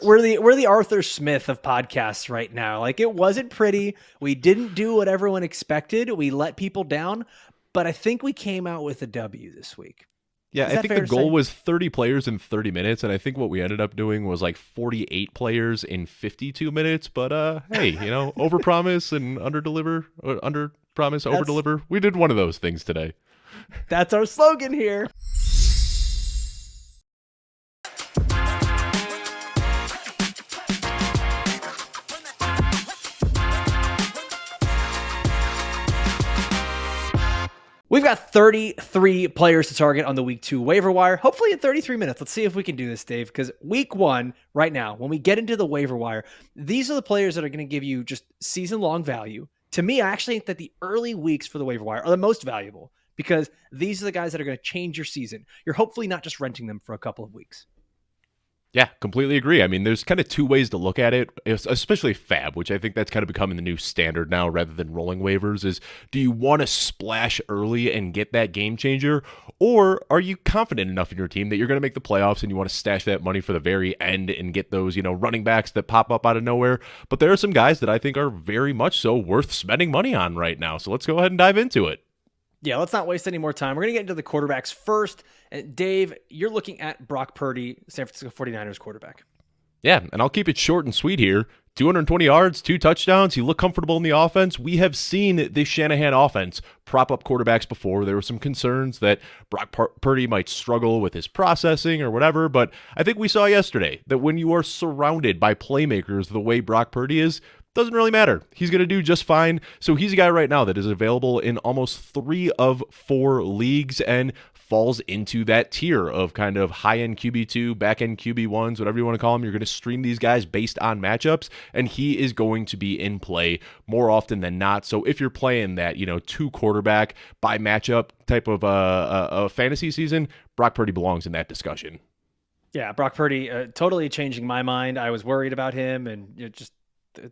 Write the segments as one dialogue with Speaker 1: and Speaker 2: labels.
Speaker 1: We're the Arthur Smith of podcasts right now. Like, it wasn't pretty. We didn't do what everyone expected. We let people down, but I think we came out with a W this week.
Speaker 2: Yeah,
Speaker 1: Is
Speaker 2: I
Speaker 1: that
Speaker 2: think
Speaker 1: fair
Speaker 2: the
Speaker 1: to
Speaker 2: goal
Speaker 1: say?
Speaker 2: was 30 players in 30 minutes, and I think what we ended up doing was like 48 players in 52 minutes. But hey, over promise and under deliver, under promise, over
Speaker 1: That's
Speaker 2: deliver. We did one of those things today.
Speaker 1: that's our slogan here. We've got 33 players to target on the week 2 waiver wire, hopefully in 33 minutes. Let's see if we can do this, Dave, because week 1, right now, when we get into the waiver wire, these are the players that are going to give you just season-long value. To me, I actually think that the early weeks for the waiver wire are the most valuable because these are the guys that are going to change your season. You're hopefully not just renting them for a couple of weeks.
Speaker 2: Yeah, completely agree. I mean, there's kind of two ways to look at it, especially Fab, which I think that's kind of becoming the new standard now rather than rolling waivers is, do you want to splash early and get that game changer? Or are you confident enough in your team that you're going to make the playoffs and you want to stash that money for the very end and get those, running backs that pop up out of nowhere? But there are some guys that I think are very much so worth spending money on right now. So let's go ahead and dive into it.
Speaker 1: Yeah, let's not waste any more time. We're going to get into the quarterbacks first. And Dave, you're looking at Brock Purdy, San Francisco 49ers quarterback.
Speaker 2: Yeah, and I'll keep it short and sweet here. 220 yards, 2 touchdowns. He looked comfortable in the offense. We have seen this Shanahan offense prop up quarterbacks before. There were some concerns that Brock Purdy might struggle with his processing or whatever, but I think we saw yesterday that when you are surrounded by playmakers the way Brock Purdy is, doesn't really matter. He's going to do just fine. So he's a guy right now that is available in almost 3 of 4 leagues and falls into that tier of kind of high-end QB2, back-end QB1s, whatever you want to call them. You're going to stream these guys based on matchups, and he is going to be in play more often than not. So if you're playing that, 2 quarterback by matchup type of a fantasy season, Brock Purdy belongs in that discussion.
Speaker 1: Yeah, Brock Purdy totally changing my mind. I was worried about him and just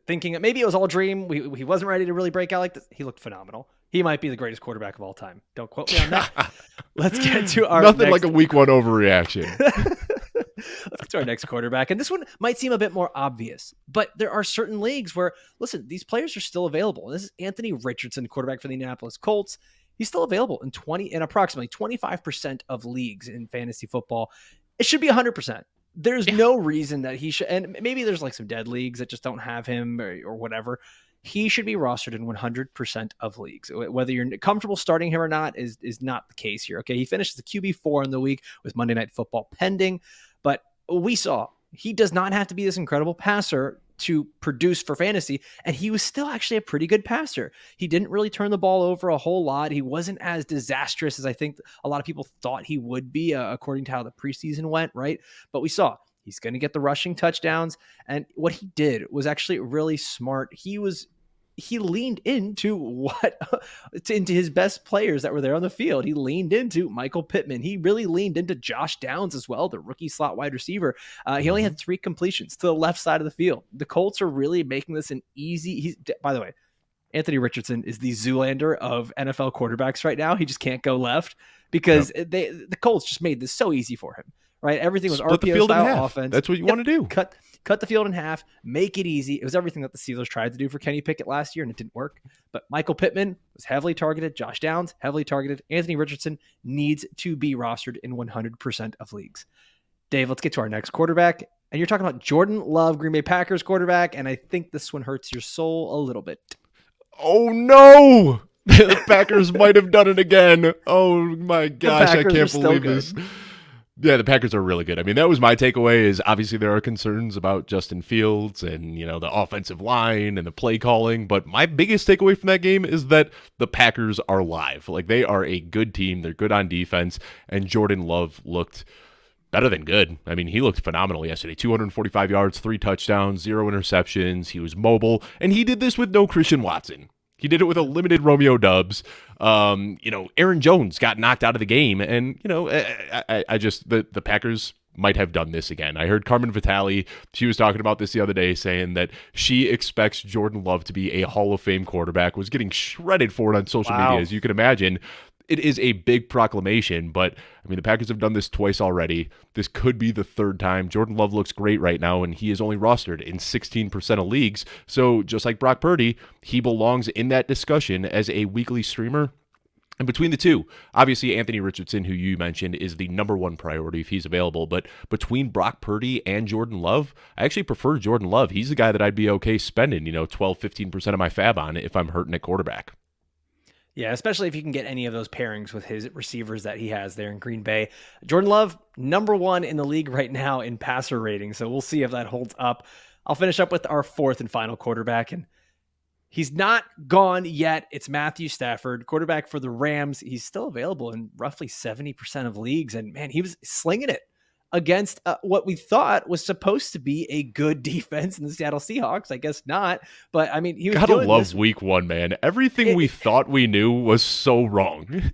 Speaker 1: thinking that maybe it was all a dream. He wasn't ready to really break out like this. He looked phenomenal. He might be the greatest quarterback of all time. Don't quote me on that. Let's get to our
Speaker 2: Nothing like a week 1 overreaction.
Speaker 1: Let's get to our next quarterback. And this one might seem a bit more obvious, but there are certain leagues where, listen, these players are still available. And this is Anthony Richardson, quarterback for the Indianapolis Colts. He's still available in approximately 25% of leagues in fantasy football. It should be 100%. There's no reason that he should, and maybe there's like some dead leagues that just don't have him or whatever. He should be rostered in 100% of leagues. Whether you're comfortable starting him or not is not the case here. Okay, he finished the QB4 in the week with Monday Night Football pending, but we saw he does not have to be this incredible passer to produce for fantasy, and he was still actually a pretty good passer. He didn't really turn the ball over a whole lot. He wasn't as disastrous as I think a lot of people thought he would be, according to how the preseason went, right? But we saw he's going to get the rushing touchdowns, and what he did was actually really smart. He leaned into into his best players that were there on the field. He leaned into Michael Pittman. He really leaned into Josh Downs as well, the rookie slot wide receiver. He only had 3 completions to the left side of the field. The Colts are really making this an easy. By the way, Anthony Richardson is the Zoolander of NFL quarterbacks right now. He just can't go left because the Colts just made this so easy for him. Right, everything was
Speaker 2: Split the
Speaker 1: RPO
Speaker 2: field in
Speaker 1: style
Speaker 2: half.
Speaker 1: offense.
Speaker 2: That's what you want to do.
Speaker 1: Cut the field in half, make it easy. It was everything that the Steelers tried to do for Kenny Pickett last year, and it didn't work. But Michael Pittman was heavily targeted. Josh Downs, heavily targeted. Anthony Richardson needs to be rostered in 100% of leagues. Dave, let's get to our next quarterback. And you're talking about Jordan Love, Green Bay Packers quarterback, and I think this one hurts your soul a little bit.
Speaker 2: Oh, no! The Packers might have done it again. Oh, my gosh, I can't believe this. Yeah, the Packers are really good. I mean, that was my takeaway is obviously there are concerns about Justin Fields and, the offensive line and the play calling. But my biggest takeaway from that game is that the Packers are live. Like, they are a good team. They're good on defense. And Jordan Love looked better than good. I mean, he looked phenomenal yesterday. 245 yards, 3 touchdowns, 0 interceptions. He was mobile. And he did this with no Christian Watson. He did it with a limited Romeo Doubs. Aaron Jones got knocked out of the game, and I just the Packers might have done this again. I heard Carmen Vitale. She was talking about this the other day, saying that she expects Jordan Love to be a Hall of Fame quarterback. Was getting shredded for it on social media, as you can imagine. it is a big proclamation, but I mean, the Packers have done this twice already. This could be the third time. Jordan Love looks great right now, and he is only rostered in 16% of leagues. So just like Brock Purdy, he belongs in that discussion as a weekly streamer. And between the two, obviously Anthony Richardson, who you mentioned, is the number one priority if he's available. But between Brock Purdy and Jordan Love, I actually prefer Jordan Love. He's the guy that I'd be okay spending, 12, 15% of my fab on if I'm hurting at quarterback.
Speaker 1: Yeah, especially if you can get any of those pairings with his receivers that he has there in Green Bay. Jordan Love, number one in the league right now in passer rating, so we'll see if that holds up. I'll finish up with our fourth and final quarterback, and he's not gone yet. It's Matthew Stafford, quarterback for the Rams. He's still available in roughly 70% of leagues, and man, he was slinging it against what we thought was supposed to be a good defense in the Seattle Seahawks. I guess not, but I mean, he was
Speaker 2: gotta
Speaker 1: doing
Speaker 2: love
Speaker 1: this.
Speaker 2: week one, man. Everything we thought we knew was so wrong.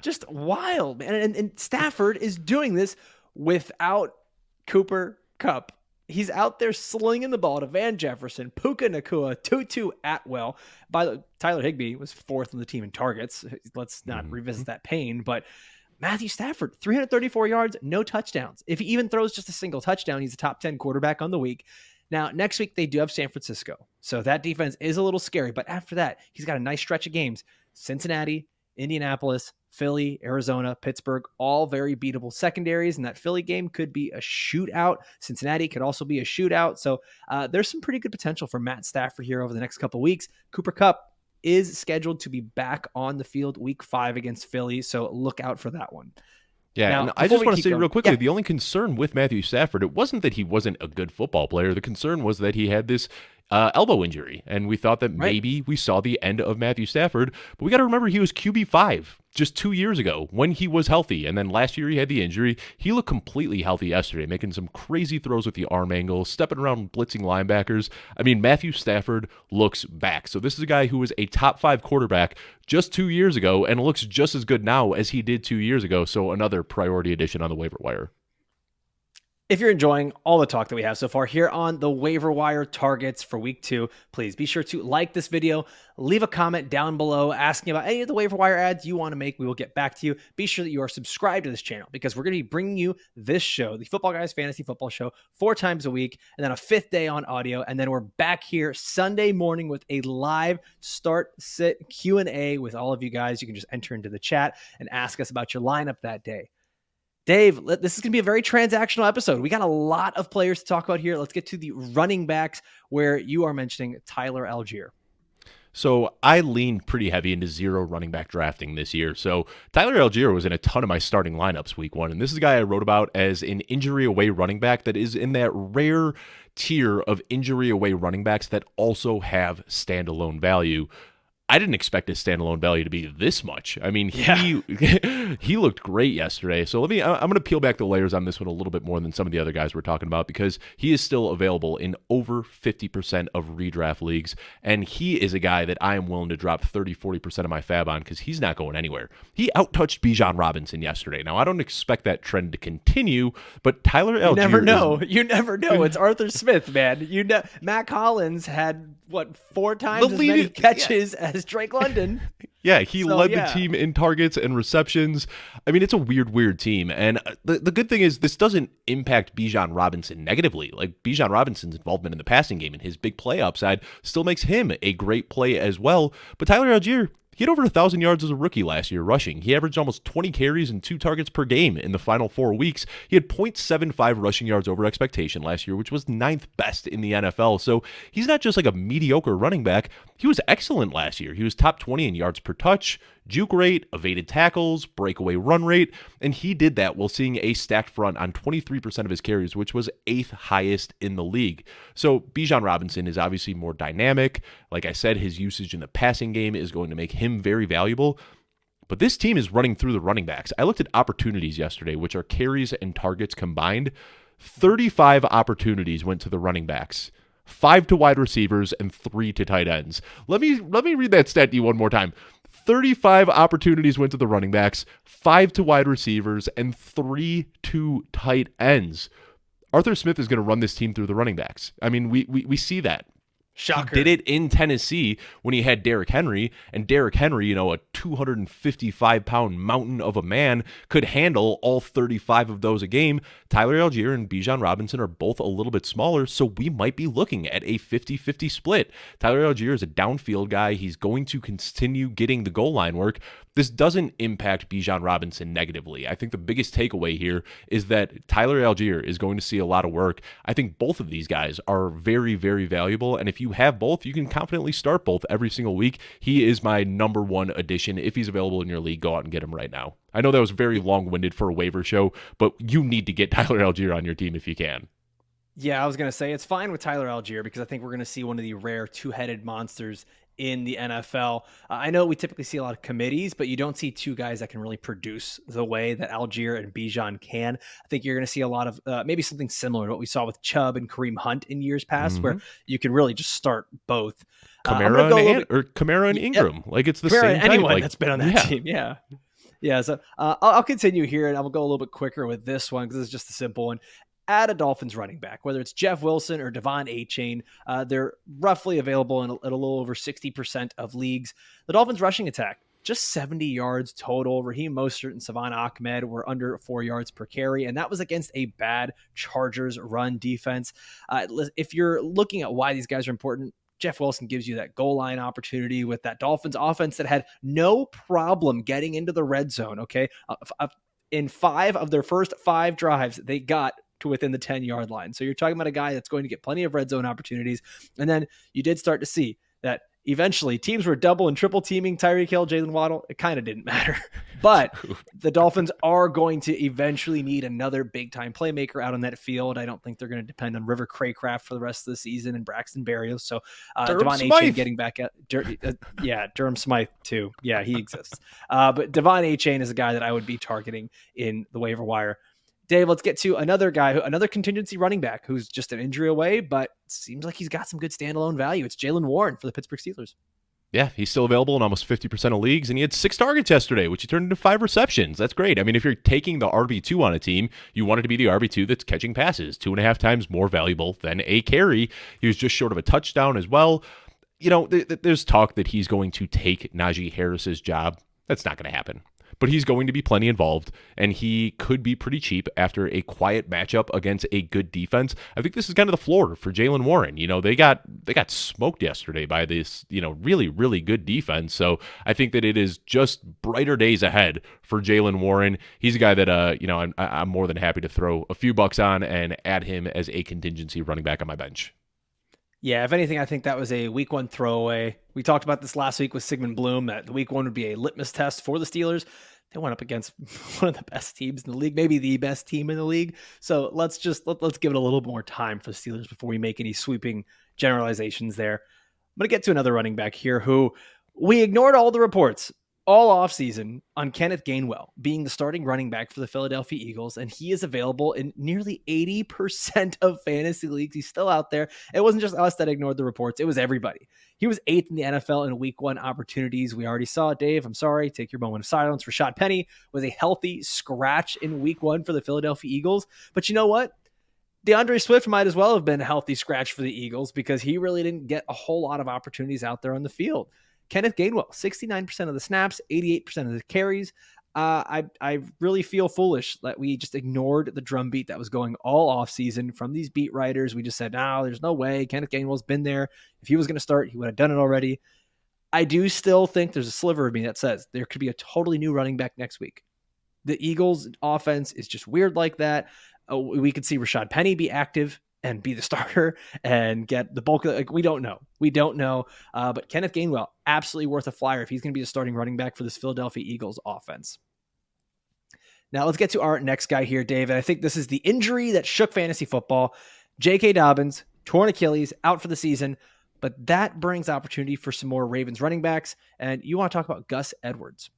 Speaker 1: Just wild, man. And Stafford is doing this without Cooper Kupp. He's out there slinging the ball to Van Jefferson, Puka Nacua, Tutu Atwell. Tyler Higbee was fourth on the team in targets. Let's not revisit that pain, but Matthew Stafford, 334 yards, no touchdowns. If he even throws just a single touchdown, he's a top 10 quarterback on the week. Now, next week, they do have San Francisco. So that defense is a little scary. But after that, he's got a nice stretch of games. Cincinnati, Indianapolis, Philly, Arizona, Pittsburgh, all very beatable secondaries. And that Philly game could be a shootout. Cincinnati could also be a shootout. So there's some pretty good potential for Matt Stafford here over the next couple of weeks. Cooper Kupp is scheduled to be back on the field week 5 against Philly. So look out for that one.
Speaker 2: Yeah,
Speaker 1: now,
Speaker 2: and I just want to say real quickly,
Speaker 1: yeah.
Speaker 2: The only concern with Matthew Stafford, it wasn't that he wasn't a good football player. The concern was that he had this elbow injury, and we thought that maybe we saw the end of Matthew Stafford. But we got to remember he was QB5 just 2 years ago when he was healthy, and then last year he had the injury. He looked completely healthy yesterday, making some crazy throws with the arm angle, stepping around blitzing linebackers. I mean, Matthew Stafford looks back. So this is a guy who was a top 5 quarterback just 2 years ago and looks just as good now as he did 2 years ago. So another priority addition on the waiver wire.
Speaker 1: If you're enjoying all the talk that we have so far here on the waiver wire targets for week 2, please be sure to like this video, leave a comment down below asking about any of the waiver wire ads you want to make. We will get back to you. Be sure that you are subscribed to this channel because we're going to be bringing you this show, the Football Guys Fantasy Football Show, 4 times a week, and then a 5th day on audio. And then we're back here Sunday morning with a live start sit Q&A with all of you guys. You can just enter into the chat and ask us about your lineup that day. Dave, this is going to be a very transactional episode. We got a lot of players to talk about here. Let's get to the running backs where you are mentioning Tyler Algier.
Speaker 2: So I leaned pretty heavy into 0 running back drafting this year. So Tyler Algier was in a ton of my starting lineups week 1. And this is a guy I wrote about as an injury away running back that is in that rare tier of injury away running backs that also have standalone value. I didn't expect his standalone value to be this much. I mean, he looked great yesterday. So I'm going to peel back the layers on this one a little bit more than some of the other guys we're talking about because he is still available in over 50% of redraft leagues. And he is a guy that I am willing to drop 30, 40% of my fab on because he's not going anywhere. He outtouched Bijan Robinson yesterday. Now, I don't expect that trend to continue, but Tyler Algier...
Speaker 1: You never know. It's Arthur Smith, man. Matt Collins had, 4 times as many catches as Drake London.
Speaker 2: Yeah, he led the team in targets and receptions. I mean, it's a weird team. And the good thing is this doesn't impact Bijan Robinson negatively. Like, Bijan Robinson's involvement in the passing game and his big play upside still makes him a great play as well. But Tyler Algier, he had over 1,000 yards as a rookie last year rushing. He averaged almost 20 carries and 2 targets per game in the final 4 weeks. He had 0.75 rushing yards over expectation last year, which was 9th best in the NFL. So he's not just like a mediocre running back. He was excellent last year. He was top 20 in yards per touch, juke rate, evaded tackles, breakaway run rate, and he did that while seeing a stacked front on 23% of his carries, which was 8th highest in the league. So Bijan Robinson is obviously more dynamic. Like I said, his usage in the passing game is going to make him very valuable. But this team is running through the running backs. I looked at opportunities yesterday, which are carries and targets combined. 35 opportunities went to the running backs. 5 to wide receivers and 3 to tight ends. Let me read that stat to you one more time. 35 opportunities went to the running backs, 5 to wide receivers, and 3 to tight ends. Arthur Smith is going to run this team through the running backs. I mean, we see that. He
Speaker 1: Shocker.
Speaker 2: did it in Tennessee when he had Derrick Henry, and Derrick Henry, a 255-pound mountain of a man, could handle all 35 of those a game. Tyler Algier and Bijan Robinson are both a little bit smaller, so we might be looking at a 50-50 split. Tyler Algier is a downfield guy. He's going to continue getting the goal line work. This doesn't impact Bijan Robinson negatively. I think the biggest takeaway here is that Tyler Algier is going to see a lot of work. I think both of these guys are very, very valuable, and if you have both, you can confidently start both every single week. He is my number one addition. If he's available in your league, go out and get him right now. I know that was very long-winded for a waiver show, but you need to get Tyler Algier on your team if you can.
Speaker 1: Yeah, I was going to say it's fine with Tyler Algier because I think we're going to see one of the rare two-headed monsters in the NFL. I know we typically see a lot of committees, but you don't see two guys that can really produce the way that Algier and Bijan can. I think you're going to see a lot of maybe something similar to what we saw with Chubb and Kareem Hunt in years past, where you can really just start both.
Speaker 2: Kamara and Ingram. Yep. Like it's the
Speaker 1: Kamara,
Speaker 2: same
Speaker 1: anyone that's been on that team. Yeah. Yeah. So I'll continue here and I'll go a little bit quicker with this one because it's just a simple one. Add a Dolphins running back, whether it's Jeff Wilson or Devon Achane. They're roughly available at a little over 60% of leagues. The Dolphins rushing attack, just 70 yards total. Raheem Mostert and Savon Ahmed were under 4 yards per carry, and that was against a bad Chargers run defense. If you're looking at why these guys are important, Jeff Wilson gives you that goal line opportunity with that Dolphins offense that had no problem getting into the red zone, okay? In 5 of their first 5 drives, they got to within the 10-yard line. So you're talking about a guy that's going to get plenty of red zone opportunities. And then you did start to see that eventually teams were double and triple teaming Tyreek Hill, Jalen Waddle. It kind of didn't matter. But the Dolphins are going to eventually need another big-time playmaker out on that field. I don't think they're going to depend on River Craycraft for the rest of the season and Braxton Berrios. So Devon Achane getting back at Durham Smythe too. Yeah, he exists. But Devon Achane is a guy that I would be targeting in the waiver wire. Dave, let's get to another guy, another contingency running back who's just an injury away, but seems like he's got some good standalone value. It's Jaylen Warren for the Pittsburgh Steelers.
Speaker 2: Yeah, he's still available in almost 50% of leagues, and he had 6 targets yesterday, which he turned into 5 receptions. That's great. I mean, if you're taking the RB2 on a team, you want it to be the RB2 that's catching passes, 2.5 times more valuable than a carry. He was just short of a touchdown as well. There's talk that he's going to take Najee Harris's job. That's not going to happen. But he's going to be plenty involved, and he could be pretty cheap after a quiet matchup against a good defense. I think this is kind of the floor for Jaylen Warren. They got smoked yesterday by this, really, really good defense. So I think that it is just brighter days ahead for Jaylen Warren. He's a guy that, I'm more than happy to throw a few bucks on and add him as a contingency running back on my bench.
Speaker 1: Yeah, if anything, I think that was a week 1 throwaway. We talked about this last week with Sigmund Bloom, that the week 1 would be a litmus test for the Steelers. They went up against one of the best teams in the league, maybe the best team in the league. So let's give it a little more time for the Steelers before we make any sweeping generalizations there. I'm going to get to another running back here who we ignored all the reports all offseason on Kenneth Gainwell being the starting running back for the Philadelphia Eagles, and he is available in nearly 80% of fantasy leagues. He's still out there. It wasn't just us that ignored the reports. It was everybody. He was 8th in the NFL in week 1 opportunities. We already saw it, Dave. I'm sorry. Take your moment of silence. Rashad Penny was a healthy scratch in week 1 for the Philadelphia Eagles. But you know what? DeAndre Swift might as well have been a healthy scratch for the Eagles because he really didn't get a whole lot of opportunities out there on the field. Kenneth Gainwell, 69% of the snaps, 88% of the carries. I really feel foolish that we just ignored the drumbeat that was going all offseason from these beat writers. We just said, no, there's no way. Kenneth Gainwell's been there. If he was going to start, he would have done it already. I do still think there's a sliver of me that says there could be a totally new running back next week. The Eagles' offense is just weird like that. We could see Rashad Penny be active and be the starter and get the bulk of it. We don't know. But Kenneth Gainwell, absolutely worth a flyer if he's going to be a starting running back for this Philadelphia Eagles offense. Now let's get to our next guy here, Dave. And I think this is the injury that shook fantasy football. J.K. Dobbins, torn Achilles, out for the season. But that brings opportunity for some more Ravens running backs. And you want to talk about Gus Edwards.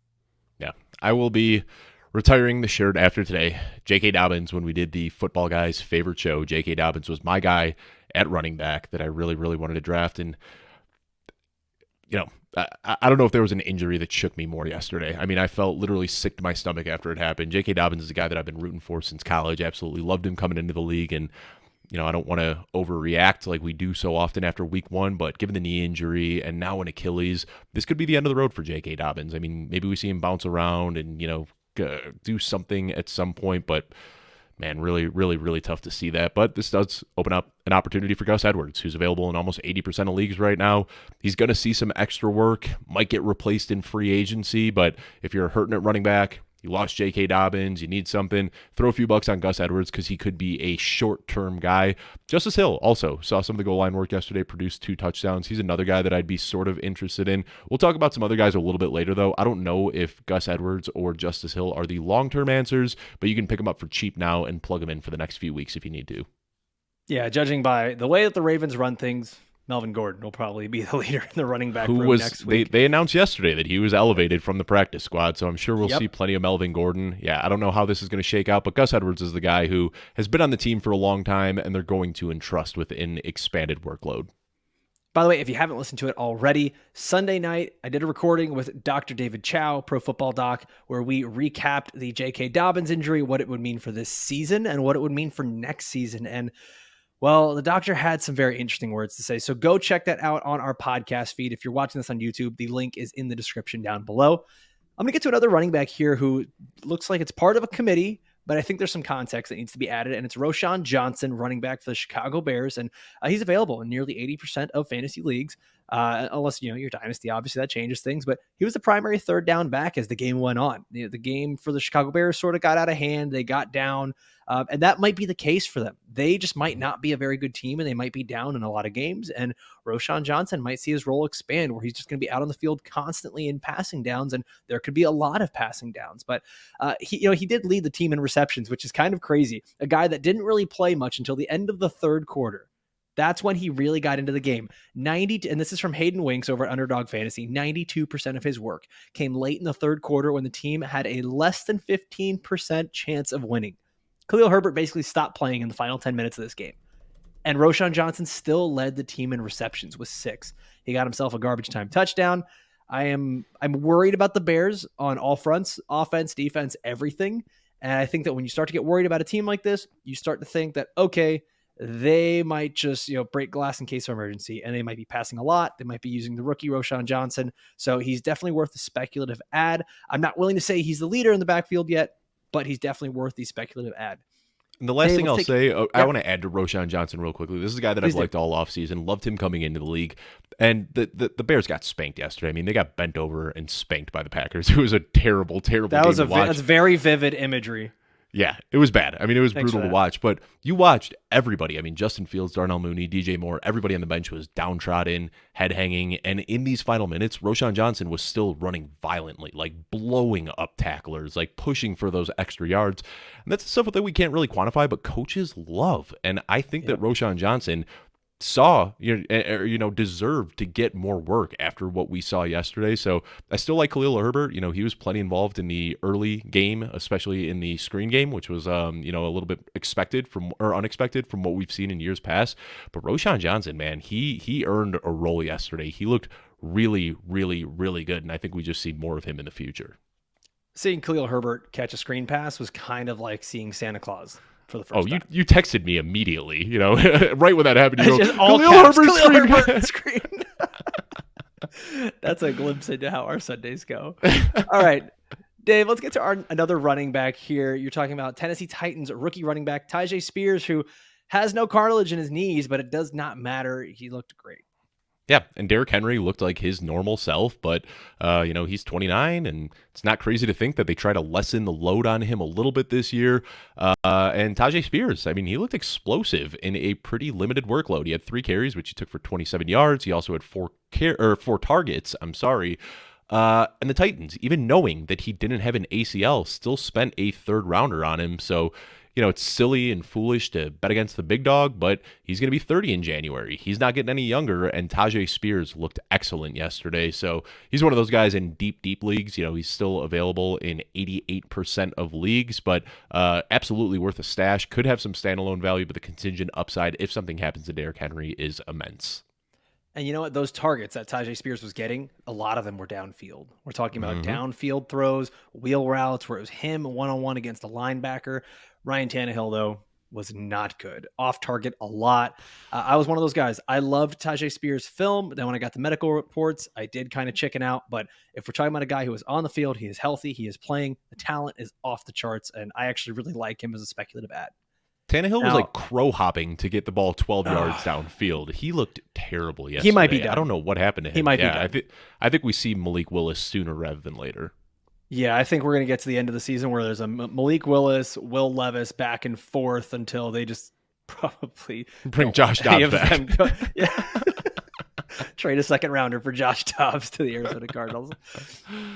Speaker 2: Yeah, I will be retiring the shirt after today. J.K. Dobbins, when we did the Football Guys favorite show, J.K. Dobbins was my guy at running back that I really, really wanted to draft. And, I don't know if there was an injury that shook me more yesterday. I mean, I felt literally sick to my stomach after it happened. J.K. Dobbins is a guy that I've been rooting for since college. Absolutely loved him coming into the league. And, I don't want to overreact like we do so often after week 1, but given the knee injury and now an Achilles, this could be the end of the road for J.K. Dobbins. I mean, maybe we see him bounce around and, do something at some point, but man, really, really, really tough to see that. But this does open up an opportunity for Gus Edwards, who's available in almost 80% of leagues right now. He's going to see some extra work, might get replaced in free agency, but if you're hurting at running back, you lost J.K. Dobbins, you need something, throw a few bucks on Gus Edwards because he could be a short-term guy. Justice Hill also saw some of the goal line work yesterday, produced 2 touchdowns. He's another guy that I'd be sort of interested in. We'll talk about some other guys a little bit later, though. I don't know if Gus Edwards or Justice Hill are the long-term answers, but you can pick them up for cheap now and plug them in for the next few weeks if you need to.
Speaker 1: Yeah, judging by the way that the Ravens run things, Melvin Gordon will probably be the leader in the running back room next week.
Speaker 2: They announced yesterday that he was elevated from the practice squad, so I'm sure we'll see plenty of Melvin Gordon. Yeah, I don't know how this is going to shake out, but Gus Edwards is the guy who has been on the team for a long time, and they're going to entrust with an expanded workload.
Speaker 1: By the way, if you haven't listened to it already, Sunday night, I did a recording with Dr. David Chow, Pro Football Doc, where we recapped the J.K. Dobbins injury, what it would mean for this season, and what it would mean for next season. And well, the doctor had some very interesting words to say. So go check that out on our podcast feed. If you're watching this on YouTube, the link is in the description down below. I'm going to get to another running back here who looks like it's part of a committee, but I think there's some context that needs to be added, and it's Roschon Johnson, running back for the Chicago Bears, and he's available in nearly 80% of fantasy leagues, unless, your dynasty, obviously that changes things, but he was the primary third down back as the game went on. The game for the Chicago Bears sort of got out of hand. They got down, and that might be the case for them. They just might not be a very good team, and they might be down in a lot of games, and Roschon Johnson might see his role expand where he's just going to be out on the field constantly in passing downs, and there could be a lot of passing downs. But he did lead the team in receptions, which is kind of crazy. A guy that didn't really play much until the end of the third quarter. That's when he really got into the game. And this is from Hayden Winks over at Underdog Fantasy, 92% of his work came late in the third quarter when the team had a less than 15% chance of winning. Khalil Herbert basically stopped playing in the final 10 minutes of this game. And Roschon Johnson still led the team in receptions with 6. He got himself a garbage time touchdown. I'm worried about the Bears on all fronts, offense, defense, everything. And I think that when you start to get worried about a team like this, you start to think that, okay, they might just, break glass in case of emergency, and they might be passing a lot. They might be using the rookie Roschon Johnson. So he's definitely worth a speculative ad. I'm not willing to say he's the leader in the backfield yet, but he's definitely worth the speculative ad.
Speaker 2: And the last thing I'll say, I want to add to Roschon Johnson real quickly. This is a guy that I've liked all offseason. Loved him coming into the league. And the Bears got spanked yesterday. I mean, they got bent over and spanked by the Packers. It was a terrible, terrible game to watch.
Speaker 1: That's very vivid imagery.
Speaker 2: Yeah, it was bad. I mean, it was brutal to watch, but you watched everybody. I mean, Justin Fields, Darnell Mooney, DJ Moore, everybody on the bench was downtrodden, head hanging. And in these final minutes, Roschon Johnson was still running violently, like blowing up tacklers, like pushing for those extra yards. And that's stuff that we can't really quantify, but coaches love. And I think that Roschon Johnson deserved to get more work after what we saw yesterday. So I still like Khalil Herbert. He was plenty involved in the early game, especially in the screen game, which was, a little bit unexpected from what we've seen in years past. But Roschon Johnson, man, he earned a role yesterday. He looked really, really, really good. And I think we just see more of him in the future.
Speaker 1: Seeing Khalil Herbert catch a screen pass was kind of like seeing Santa Claus. For the first time.
Speaker 2: You texted me immediately, right when that happened. You go,
Speaker 1: Khalil Herbert screen. That's a glimpse into how our Sundays go. All right, Dave, let's get to another running back here. You're talking about Tennessee Titans rookie running back Tyjae Spears, who has no cartilage in his knees, but it does not matter. He looked great.
Speaker 2: Yeah, and Derrick Henry looked like his normal self, but, he's 29, and it's not crazy to think that they try to lessen the load on him a little bit this year. And Tyjae Spears, I mean, he looked explosive in a pretty limited workload. He had 3 carries, which he took for 27 yards. He also had 4 targets, and the Titans, even knowing that he didn't have an ACL, still spent a third rounder on him, so it's silly and foolish to bet against the big dog, but he's going to be 30 in January. He's not getting any younger, and Tyjae Spears looked excellent yesterday. So he's one of those guys in deep, deep leagues. He's still available in 88% of leagues, but absolutely worth a stash. Could have some standalone value, but the contingent upside, if something happens to Derrick Henry, is immense.
Speaker 1: And you know what? Those targets that Tyjae Spears was getting, a lot of them were downfield. We're talking about downfield throws, wheel routes, where it was him one-on-one against a linebacker. Ryan Tannehill, though, was not good. Off target a lot. I was one of those guys. I loved Tajay Spears' film. Then when I got the medical reports, I did kind of chicken out. But if we're talking about a guy who is on the field, he is healthy, he is playing, the talent is off the charts, and I actually really like him as a speculative ad.
Speaker 2: Tannehill was like crow hopping to get the ball 12 yards downfield. He looked terrible yesterday.
Speaker 1: He might be done.
Speaker 2: I don't know what happened to him.
Speaker 1: He might be done.
Speaker 2: I think we see Malik Willis sooner rather than later.
Speaker 1: Yeah, I think we're going to get to the end of the season where there's a Malik Willis, Will Levis back and forth until they just probably
Speaker 2: bring Josh Dobbs back.
Speaker 1: Yeah. Trade a second rounder for Josh Dobbs to the Arizona Cardinals.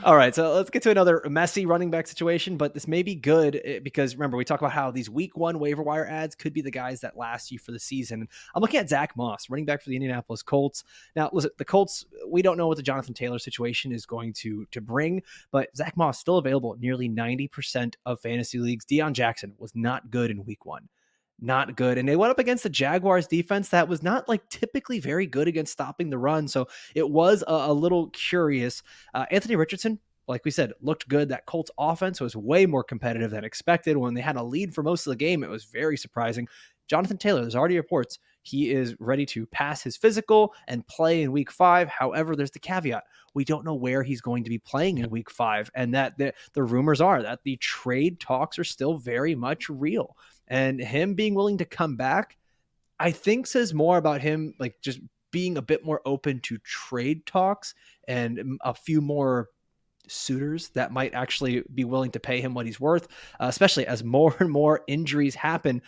Speaker 1: All right, so let's get to another messy running back situation, but this may be good because remember, we talk about how these week 1 waiver wire ads could be the guys that last you for the season. I'm looking at Zach Moss, running back for the Indianapolis Colts. Now, listen, the Colts, we don't know what the Jonathan Taylor situation is going to bring, but Zach Moss still available at nearly 90% of fantasy leagues. Deion Jackson was not good in week 1. Not good. And they went up against the Jaguars defense that was not like typically very good against stopping the run. So it was a little curious. Anthony Richardson, like we said, looked good. That Colts offense was way more competitive than expected. When they had a lead for most of the game, it was very surprising. Jonathan Taylor, there's already reports he is ready to pass his physical and play in week 5. However, there's the caveat. We don't know where he's going to be playing in week 5. And that the rumors are that the trade talks are still very much real. And him being willing to come back, I think says more about him, like just being a bit more open to trade talks and a few more suitors that might actually be willing to pay him what he's worth, especially as more and more injuries happen.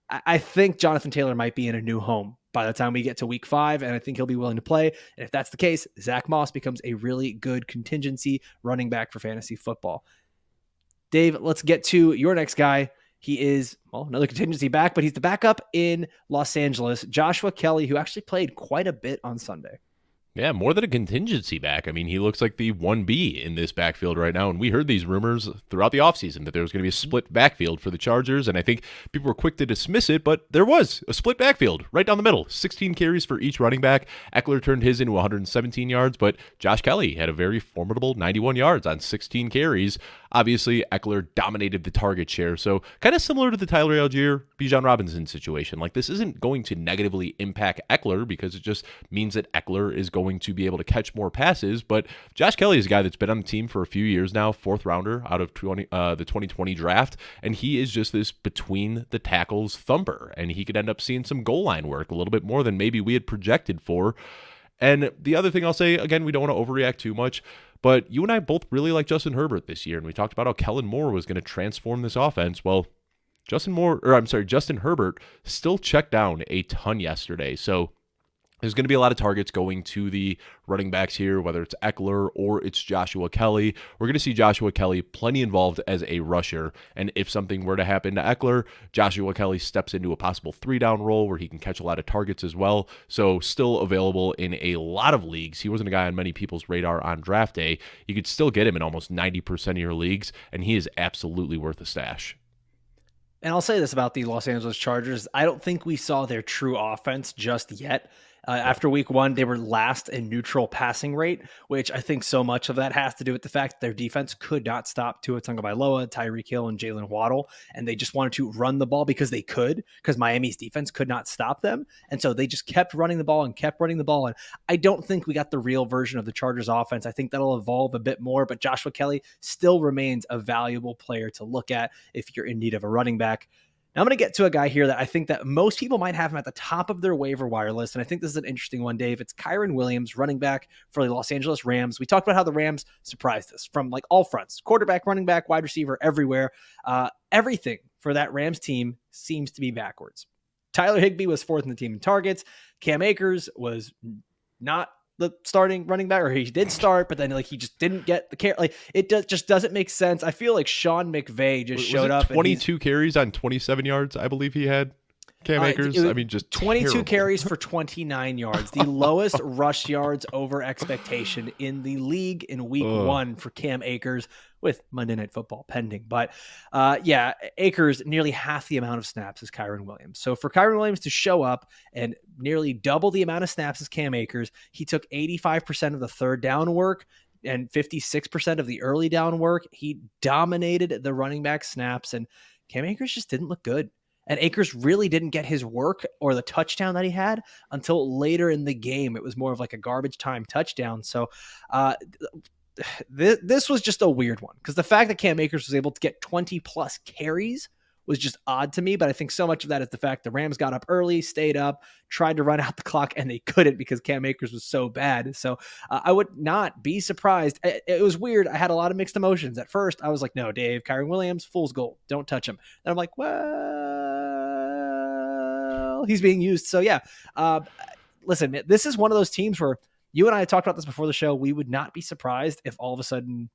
Speaker 1: I think Jonathan Taylor might be in a new home by the time we get to week 5, and I think he'll be willing to play. And if that's the case, Zach Moss becomes a really good contingency running back for fantasy football. Dave, let's get to your next guy. He is, another contingency back, but he's the backup in Los Angeles, Joshua Kelly, who actually played quite a bit on Sunday.
Speaker 2: Yeah, more than a contingency back. I mean, he looks like the 1B in this backfield right now, and we heard these rumors throughout the offseason that there was going to be a split backfield for the Chargers, and I think people were quick to dismiss it, but there was a split backfield right down the middle. 16 carries for each running back. Eckler turned his into 117 yards, but Josh Kelly had a very formidable 91 yards on 16 carries. Obviously, Eckler dominated the target share, so kind of similar to the Tyler Algier, Bijan Robinson situation. Like, this isn't going to negatively impact Eckler because it just means that Eckler is going to be able to catch more passes, but Josh Kelly is a guy that's been on the team for a few years now, 4th rounder out of the 2020 draft, and he is just this between the tackles thumper, and he could end up seeing some goal line work a little bit more than maybe we had projected for. And the other thing I'll say, again, we don't want to overreact too much, but you and I both really like Justin Herbert this year, and we talked about how Kellen Moore was going to transform this offense. Well, Justin Herbert still checked down a ton yesterday, so there's going to be a lot of targets going to the running backs here, whether it's Eckler or it's Joshua Kelly. We're going to see Joshua Kelly plenty involved as a rusher, and if something were to happen to Eckler, Joshua Kelly steps into a possible 3-down role where he can catch a lot of targets as well. So still available in a lot of leagues. He wasn't a guy on many people's radar on draft day. You could still get him in almost 90% of your leagues, and he is absolutely worth a stash.
Speaker 1: And I'll say this about the Los Angeles Chargers. I don't think we saw their true offense just yet. After week 1, they were last in neutral passing rate, which I think so much of that has to do with the fact that their defense could not stop Tua Tagovailoa, Tyreek Hill, and Jalen Waddle. And they just wanted to run the ball because they could, because Miami's defense could not stop them. And so they just kept running the ball and kept running the ball. And I don't think we got the real version of the Chargers offense. I think that'll evolve a bit more, but Joshua Kelly still remains a valuable player to look at if you're in need of a running back. Now I'm going to get to a guy here that I think that most people might have him at the top of their waiver wire list, and I think this is an interesting one, Dave. It's Kyren Williams, running back for the Los Angeles Rams. We talked about how the Rams surprised us from like all fronts, quarterback, running back, wide receiver, everywhere. Everything for that Rams team seems to be backwards. Tyler Higbee was 4th in the team in targets. Cam Akers was not the starting running back, or he did start, but then like he just didn't get the care. Like just doesn't make sense. I feel like Sean McVay just showed up.
Speaker 2: 22 carries on 27 yards, I believe he had. Cam Akers, just
Speaker 1: 22
Speaker 2: terrible.
Speaker 1: carries for 29 yards, the lowest rush yards over expectation in the league in week 1 for Cam Akers, with Monday Night Football pending. But Akers nearly half the amount of snaps as Kyren Williams. So for Kyren Williams to show up and nearly double the amount of snaps as Cam Akers, he took 85% of the 3rd down work and 56% of the early down work. He dominated the running back snaps, and Cam Akers just didn't look good. And Akers really didn't get his work or the touchdown that he had until later in the game. It was more of like a garbage time touchdown. So this was just a weird one because the fact that Cam Akers was able to get 20 plus carries was just odd to me. But I think so much of that is the fact the Rams got up early, stayed up, tried to run out the clock, and they couldn't because Cam Akers was so bad. So I would not be surprised. It was weird. I had a lot of mixed emotions. At first, I was like, no, Dave, Kyren Williams, fool's gold. Don't touch him. And I'm like, well, he's being used. So yeah, listen, this is one of those teams where you and I talked about this before the show. We would not be surprised if all of a sudden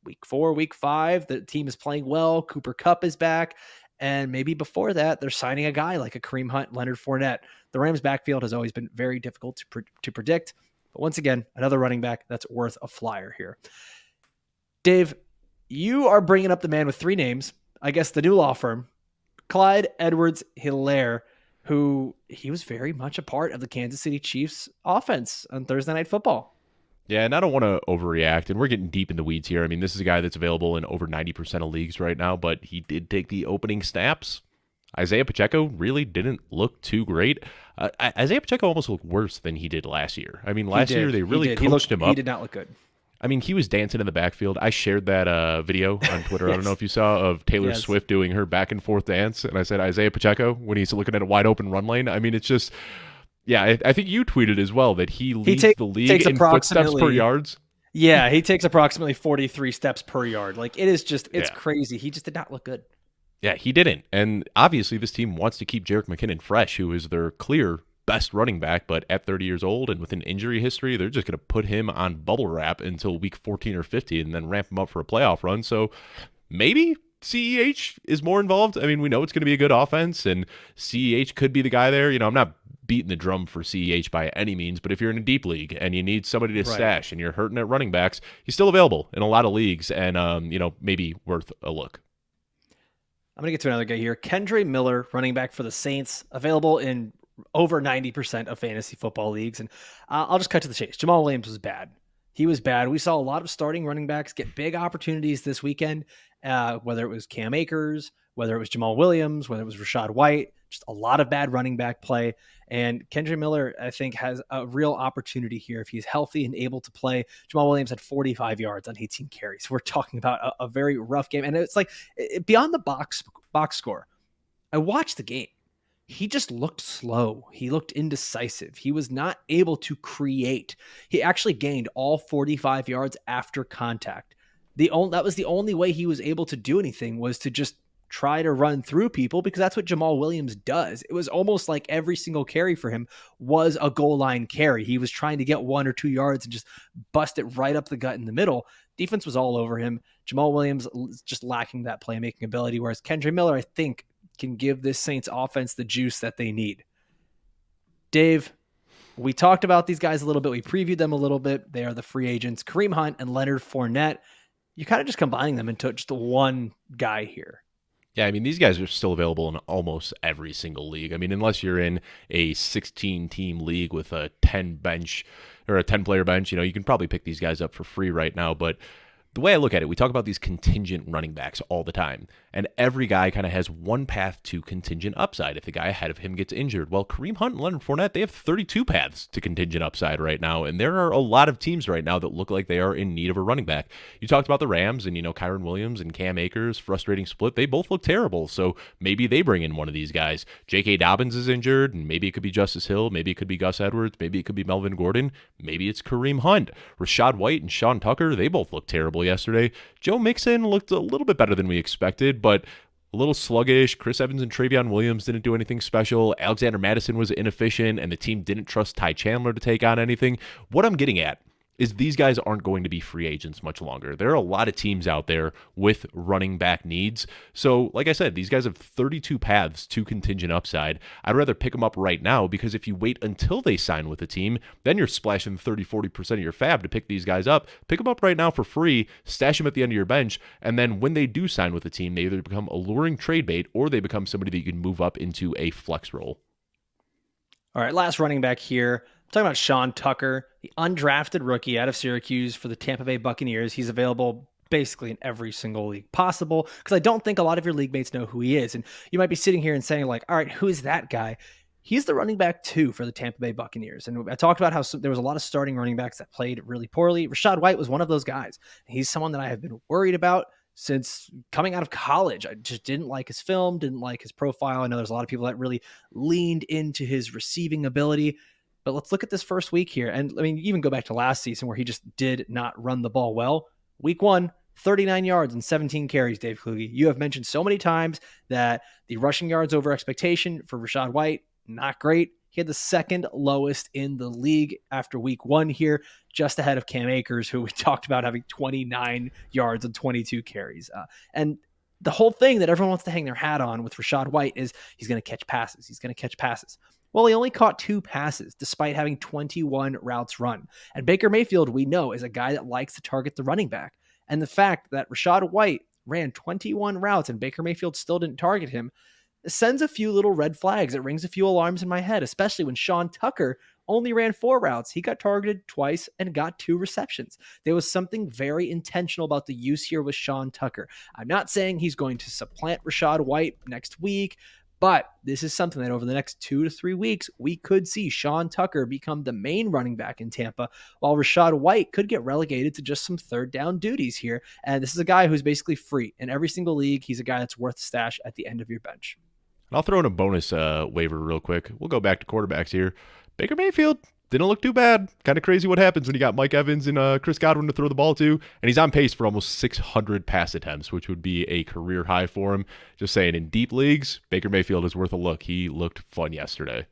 Speaker 1: week 4, week 5, the team is playing well. Cooper Kupp is back. And maybe before that, they're signing a guy like a Kareem Hunt, Leonard Fournette. The Rams backfield has always been very difficult to predict. But once again, another running back that's worth a flyer here. Dave, you are bringing up the man with 3 names. I guess the new law firm, Clyde Edwards-Helaire, who he was very much a part of the Kansas City Chiefs offense on Thursday Night Football.
Speaker 2: Yeah, and I don't want to overreact, and we're getting deep in the weeds here. I mean, this is a guy that's available in over 90% of leagues right now, but he did take the opening snaps. Isaiah Pacheco really didn't look too great. Isaiah Pacheco almost looked worse than he did last year. I mean, last year they really coached him up.
Speaker 1: He did not look good.
Speaker 2: I mean, he was dancing in the backfield. I shared that video on Twitter. Yes. I don't know if you saw, of Taylor Swift doing her back and forth dance, and I said Isaiah Pacheco when he's looking at a wide open run lane. I mean, it's just... Yeah, I think you tweeted as well that he leads the league in footsteps per yards.
Speaker 1: Yeah, he takes approximately 43 steps per yard. Like, it is just, it's crazy. He just did not look good.
Speaker 2: Yeah, he didn't. And obviously this team wants to keep Jerick McKinnon fresh, who is their clear best running back, but at 30 years old and with an injury history, they're just going to put him on bubble wrap until week 14 or 15 and then ramp him up for a playoff run. So maybe CEH is more involved. I mean, we know it's going to be a good offense, and CEH could be the guy there. You know, I'm not beating the drum for CEH by any means, but if you're in a deep league and you need somebody to stash and you're hurting at running backs, he's still available in a lot of leagues, and maybe worth a look.
Speaker 1: I'm going to get to another guy here. Kendre Miller, running back for the Saints, available in over 90% of fantasy football leagues. And I'll just cut to the chase. Jamal Williams was bad. He was bad. We saw a lot of starting running backs get big opportunities this weekend, whether it was Cam Akers, whether it was Jamal Williams, whether it was Rachaad White, just a lot of bad running back play. And Kendre Miller, I think, has a real opportunity here if he's healthy and able to play. Jamal Williams had 45 yards on 18 carries. We're talking about a very rough game. And it's like beyond the box score, I watched the game. He just looked slow. He looked indecisive. He was not able to create. He actually gained all 45 yards after contact. That was the only way he was able to do anything, was to just try to run through people, because that's what Jamal Williams does. It was almost like every single carry for him was a goal line carry. He was trying to get 1 or 2 yards and just bust it right up the gut in the middle. Defense was all over him. Jamal Williams just lacking that playmaking ability, whereas Kendre Miller, I think, can give this Saints offense the juice that they need. Dave, we talked about these guys a little bit. We previewed them a little bit. They are the free agents, Kareem Hunt and Leonard Fournette. You're kind of just combining them into just one guy here.
Speaker 2: Yeah, I mean, these guys are still available in almost every single league. I mean, unless you're in a 16-team league with a 10-player bench, you can probably pick these guys up for free right now. But the way I look at it, we talk about these contingent running backs all the time, and every guy kind of has one path to contingent upside if the guy ahead of him gets injured. Well, Kareem Hunt and Leonard Fournette, they have 32 paths to contingent upside right now, and there are a lot of teams right now that look like they are in need of a running back. You talked about the Rams and, Kyren Williams and Cam Akers, frustrating split. They both look terrible, so maybe they bring in one of these guys. J.K. Dobbins is injured, and maybe it could be Justice Hill, maybe it could be Gus Edwards, maybe it could be Melvin Gordon, maybe it's Kareem Hunt. Rachaad White and Sean Tucker, they both look terrible yesterday. Joe Mixon looked a little bit better than we expected, but a little sluggish. Chris Evans and Travion Williams didn't do anything special. Alexander Mattison was inefficient, and the team didn't trust Ty Chandler to take on anything. What I'm getting at is these guys aren't going to be free agents much longer. There are a lot of teams out there with running back needs. So, like I said, these guys have 32 paths to contingent upside. I'd rather pick them up right now, because if you wait until they sign with a team, then you're splashing 30-40% of your fab to pick these guys up. Pick them up right now for free, stash them at the end of your bench, and then when they do sign with a team, they either become alluring trade bait or they become somebody that you can move up into a flex role.
Speaker 1: All right, last running back here. I'm talking about Sean Tucker, the undrafted rookie out of Syracuse for the Tampa Bay Buccaneers. He's available basically in every single league possible, because I don't think a lot of your league mates know who he is. And you might be sitting here and saying like, all right, who is that guy? He's the running back 2 for the Tampa Bay Buccaneers. And I talked about how there was a lot of starting running backs that played really poorly. Rachaad White was one of those guys. He's someone that I have been worried about since coming out of college. I just didn't like his film, didn't like his profile. I know there's a lot of people that really leaned into his receiving ability. But let's look at this first week here. And I mean, even go back to last season where he just did not run the ball well. Week 1, 39 yards and 17 carries, Dave Kluge. You have mentioned so many times that the rushing yards over expectation for Rachaad White, not great. He had the second lowest in the league after week 1 here, just ahead of Cam Akers, who we talked about having 29 yards and 22 carries. And the whole thing that everyone wants to hang their hat on with Rachaad White is he's going to catch passes. He's going to catch passes. Well, he only caught 2 passes despite having 21 routes run. And Baker Mayfield, we know, is a guy that likes to target the running back. And the fact that Rachaad White ran 21 routes and Baker Mayfield still didn't target him sends a few little red flags. It rings a few alarms in my head, especially when Sean Tucker only ran 4 routes. He got targeted twice and got 2 receptions. There was something very intentional about the use here with Sean Tucker. I'm not saying he's going to supplant Rachaad White next week, but this is something that over the next 2 to 3 weeks, we could see Sean Tucker become the main running back in Tampa, while Rachaad White could get relegated to just some third down duties here. And this is a guy who's basically free. In every single league, he's a guy that's worth stash at the end of your bench.
Speaker 2: And I'll throw in a bonus waiver real quick. We'll go back to quarterbacks here. Baker Mayfield didn't look too bad. Kind of crazy what happens when you got Mike Evans and Chris Godwin to throw the ball to. And he's on pace for almost 600 pass attempts, which would be a career high for him. Just saying, in deep leagues, Baker Mayfield is worth a look. He looked fun yesterday.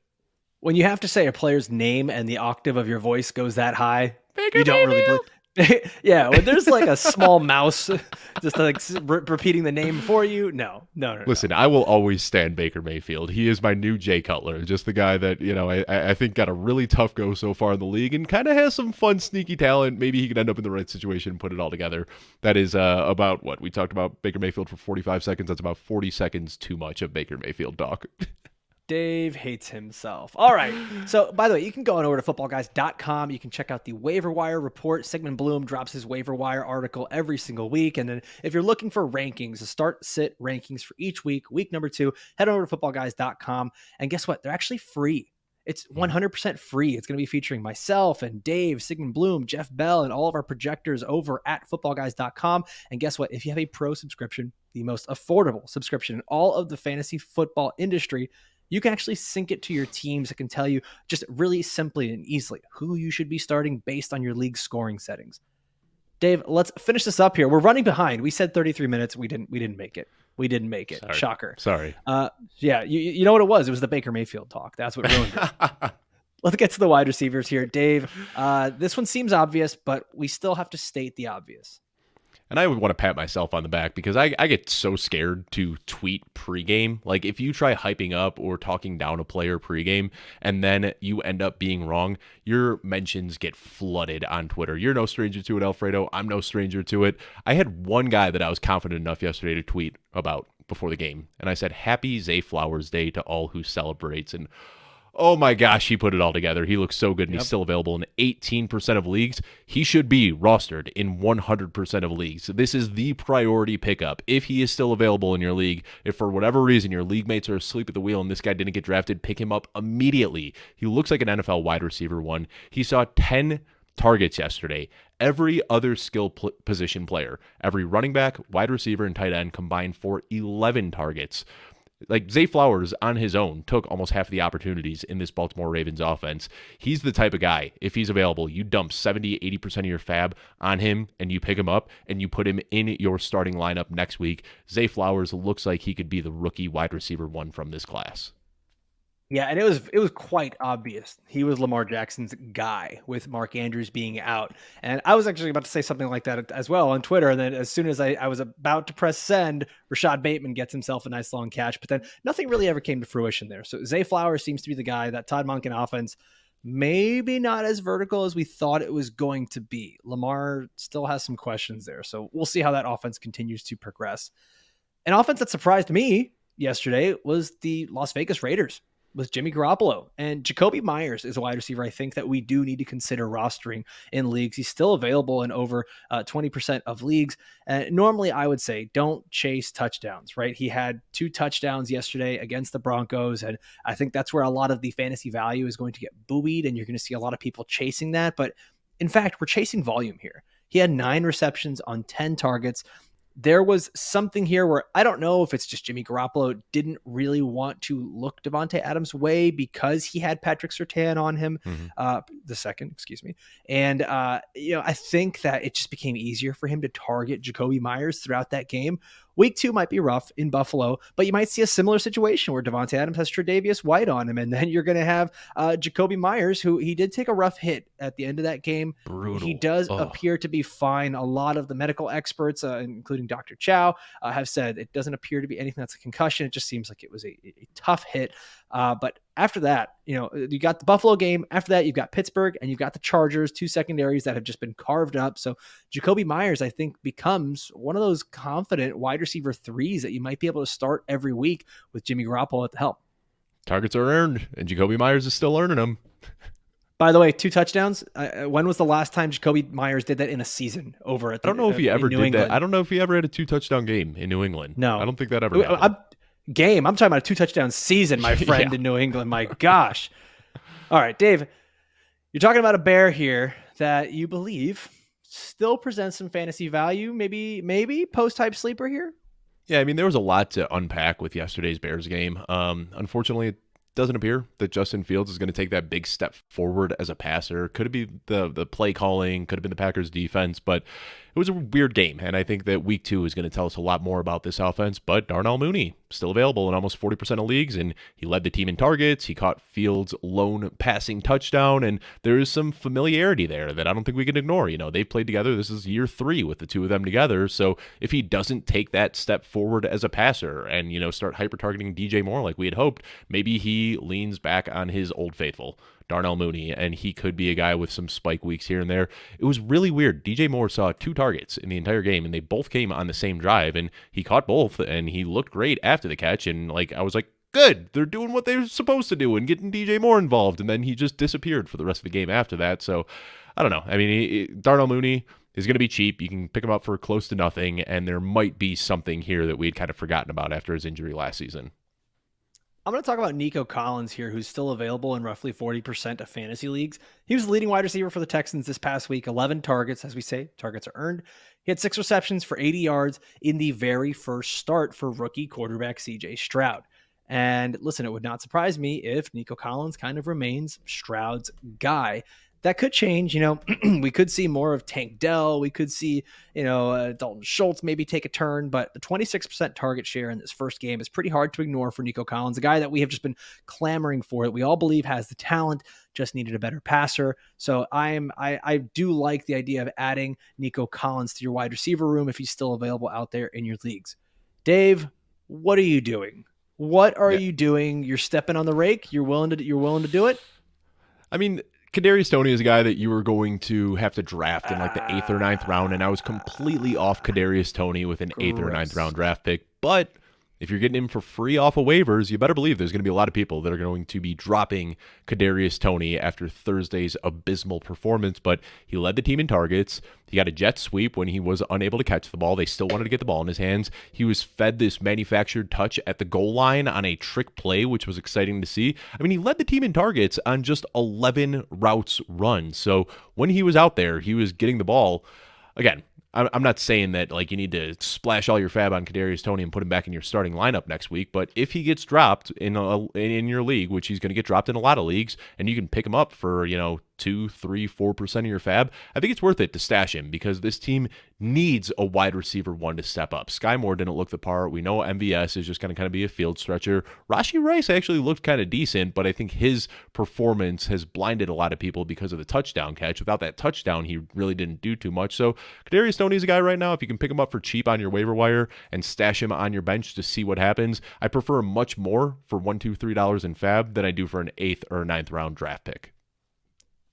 Speaker 1: When you have to say a player's name and the octave of your voice goes that high,
Speaker 2: Baker
Speaker 1: you don't
Speaker 2: Mayfield.
Speaker 1: really believe. Yeah, when there's like a small mouse just like repeating the name for you, no.
Speaker 2: Listen, I will always stand Baker Mayfield. He is my new Jay Cutler, just the guy that, I think got a really tough go so far in the league and kind of has some fun, sneaky talent. Maybe he could end up in the right situation and put it all together. That is about what we talked about Baker Mayfield for 45 seconds. That's about 40 seconds too much of Baker Mayfield talk.
Speaker 1: Dave hates himself. All right. So, by the way, you can go on over to footballguys.com. You can check out the waiver wire report. Sigmund Bloom drops his waiver wire article every single week. And then if you're looking for rankings, the start sit rankings for each week, week number 2, head over to footballguys.com. And guess what? They're actually free. It's 100% free. It's going to be featuring myself and Dave, Sigmund Bloom, Jeff Bell, and all of our projectors over at footballguys.com. And guess what? If you have a pro subscription, the most affordable subscription in all of the fantasy football industry, you can actually sync it to your teams. It can tell you just really simply and easily who you should be starting based on your league scoring settings. Dave, let's finish this up here. We're running behind. We said 33 minutes. We didn't make it. We didn't make it.
Speaker 2: Sorry.
Speaker 1: Shocker.
Speaker 2: Sorry.
Speaker 1: Yeah, you know what it was? It was the Baker Mayfield talk. That's what ruined it. Let's get to the wide receivers here. Dave, this one seems obvious, but we still have to state the obvious.
Speaker 2: And I would want to pat myself on the back because I get so scared to tweet pregame. Like if you try hyping up or talking down a player pregame and then you end up being wrong, your mentions get flooded on Twitter. You're no stranger to it, Alfredo. I'm no stranger to it. I had one guy that I was confident enough yesterday to tweet about before the game. And I said, Happy Zay Flowers Day to all who celebrates. And oh my gosh, he put it all together. He looks so good, and he's still available in 18% of leagues. He should be rostered in 100% of leagues. This is the priority pickup. If he is still available in your league, if for whatever reason your league mates are asleep at the wheel and this guy didn't get drafted, pick him up immediately. He looks like an NFL wide receiver one. He saw 10 targets yesterday. Every other skill position player, every running back, wide receiver, and tight end combined for 11 targets. Like Zay Flowers on his own took almost half of the opportunities in this Baltimore Ravens offense. He's the type of guy, if he's available, you dump 70, 80% of your fab on him and you pick him up and you put him in your starting lineup next week. Zay Flowers looks like he could be the rookie wide receiver one from this class.
Speaker 1: Yeah, and it was quite obvious. He was Lamar Jackson's guy with Mark Andrews being out. And I was actually about to say something like that as well on Twitter. And then as soon as I was about to press send, Rashad Bateman gets himself a nice long catch. But then nothing really ever came to fruition there. So Zay Flowers seems to be the guy. That Todd Monken offense, maybe not as vertical as we thought it was going to be. Lamar still has some questions there. So we'll see how that offense continues to progress. An offense that surprised me yesterday was the Las Vegas Raiders. with Jimmy Garoppolo. And Jacoby Myers is a wide receiver I think that we do need to consider rostering in leagues. He's still available in over 20% of leagues. Normally, I would say don't chase touchdowns, right? He had 2 touchdowns yesterday against the Broncos, and I think that's where a lot of the fantasy value is going to get buoyed, and you're going to see a lot of people chasing that. But in fact, we're chasing volume here. He had 9 receptions on 10 targets. There was something here where I don't know if it's just Jimmy Garoppolo didn't really want to look Devontae Adams' way because he had Patrick Surtain on him, the second, excuse me. And, I think that it just became easier for him to target Jacoby Myers throughout that game. Week 2 might be rough in Buffalo, but you might see a similar situation where Devontae Adams has Tre'Davious White on him, and then you're going to have Jacoby Myers, who he did take a rough hit at the end of that game.
Speaker 2: Brutal.
Speaker 1: He does appear to be fine. A lot of the medical experts, including Dr. Chow, have said it doesn't appear to be anything that's a concussion. It just seems like it was a tough hit. But after that, you got the Buffalo game. After that, you've got Pittsburgh and you've got the Chargers, 2 secondaries that have just been carved up. So Jacoby Myers, I think, becomes one of those confident wide receiver 3s that you might be able to start every week with Jimmy Garoppolo at the helm.
Speaker 2: Targets are earned, and Jacoby Myers is still earning them.
Speaker 1: By the way, 2 touchdowns. When was the last time Jacoby Myers did that in a season over at
Speaker 2: I don't know if he ever did
Speaker 1: England?
Speaker 2: that. I don't know if he ever had a 2-touchdown game in New England.
Speaker 1: No.
Speaker 2: I don't think that ever happened.
Speaker 1: I'm talking about a 2-touchdown season, my friend, in New England. My gosh. All right, Dave, you're talking about a bear here that you believe still presents some fantasy value, maybe post-type sleeper here?
Speaker 2: Yeah, I mean, there was a lot to unpack with yesterday's Bears game. Unfortunately, it doesn't appear that Justin Fields is going to take that big step forward as a passer. Could it be the play calling? Could have been the Packers defense, but it was a weird game. And I think that week 2 is going to tell us a lot more about this offense. But Darnell Mooney, still available in almost 40% of leagues, and he led the team in targets. He caught Fields' lone passing touchdown, and there is some familiarity there that I don't think we can ignore. They've played together. This is year 3 with the 2 of them together. So if he doesn't take that step forward as a passer and, start hyper-targeting DJ Moore like we had hoped, maybe he leans back on his old faithful, Darnell Mooney, and he could be a guy with some spike weeks here and there. It was really weird. DJ Moore saw 2 targets in the entire game, and they both came on the same drive, and he caught both, and he looked great after the catch, and I was like, good, they're doing what they're supposed to do and getting DJ Moore involved, and then he just disappeared for the rest of the game after that. So I don't know. I mean, Darnell Mooney is going to be cheap. You can pick him up for close to nothing, and there might be something here that we'd kind of forgotten about after his injury last season.
Speaker 1: I'm going to talk about Nico Collins here, who's still available in roughly 40% of fantasy leagues. He was the leading wide receiver for the Texans this past week, 11 targets, as we say, targets are earned. He had 6 receptions for 80 yards in the very first start for rookie quarterback CJ Stroud. And listen, it would not surprise me if Nico Collins kind of remains Stroud's guy. That could change. We could see more of Tank Dell. We could see, Dalton Schultz maybe take a turn, but the 26% target share in this first game is pretty hard to ignore for Nico Collins, a guy that we have just been clamoring for, that we all believe has the talent, just needed a better passer. So I do like the idea of adding Nico Collins to your wide receiver room if he's still available out there in your leagues. Dave, what are you doing? What are you doing? You're stepping on the rake. You're willing to do it?
Speaker 2: I mean, Kadarius Toney is a guy that you were going to have to draft in the 8th or 9th round, and I was completely off Kadarius Toney with an 8th or 9th round draft pick. But if you're getting him for free off of waivers, you better believe there's going to be a lot of people that are going to be dropping Kadarius Toney after Thursday's abysmal performance. But he led the team in targets. He got a jet sweep when he was unable to catch the ball. They still wanted to get the ball in his hands. He was fed this manufactured touch at the goal line on a trick play, which was exciting to see. I mean, he led the team in targets on just 11 routes run. So when he was out there, he was getting the ball. Again, I'm not saying that you need to splash all your fab on Kadarius Toney and put him back in your starting lineup next week, but if he gets dropped in your league, which he's going to get dropped in a lot of leagues, and you can pick him up for 2, 3, 4% of your fab, I think it's worth it to stash him because this team needs a wide receiver 1 to step up. Sky Moore didn't look the part. We know MVS is just going to kind of be a field stretcher. Rashee Rice actually looked kind of decent, but I think his performance has blinded a lot of people because of the touchdown catch. Without that touchdown, he really didn't do too much. So Kadarius Toney's a guy right now, if you can pick him up for cheap on your waiver wire and stash him on your bench to see what happens, I prefer him much more for $1, $2, $3 in fab than I do for an 8th or 9th round draft pick.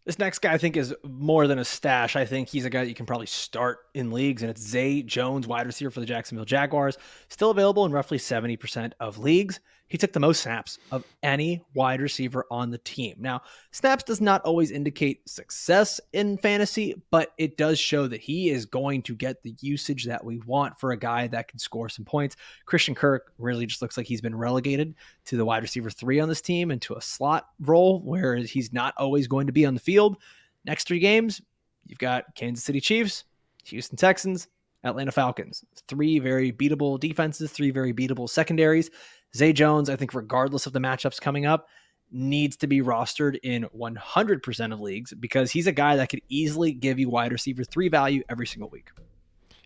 Speaker 1: This next guy I think is more than a stash. I think he's a guy that you can probably start in leagues, and it's Zay Jones, wide receiver for the Jacksonville Jaguars, still available in roughly 70% of leagues. he took the most snaps of any wide receiver on the team. Now, snaps does not always indicate success in fantasy, but it does show that he is going to get the usage that we want for a guy that can score some points. Christian Kirk really just looks like he's been relegated to the wide receiver 3 on this team and to a slot role where he's not always going to be on the field. Next 3 games, you've got Kansas City Chiefs, Houston Texans, Atlanta Falcons. 3 very beatable defenses, 3 very beatable secondaries. Zay Jones, I think regardless of the matchups coming up, needs to be rostered in 100% of leagues because he's a guy that could easily give you wide receiver 3 value every single week.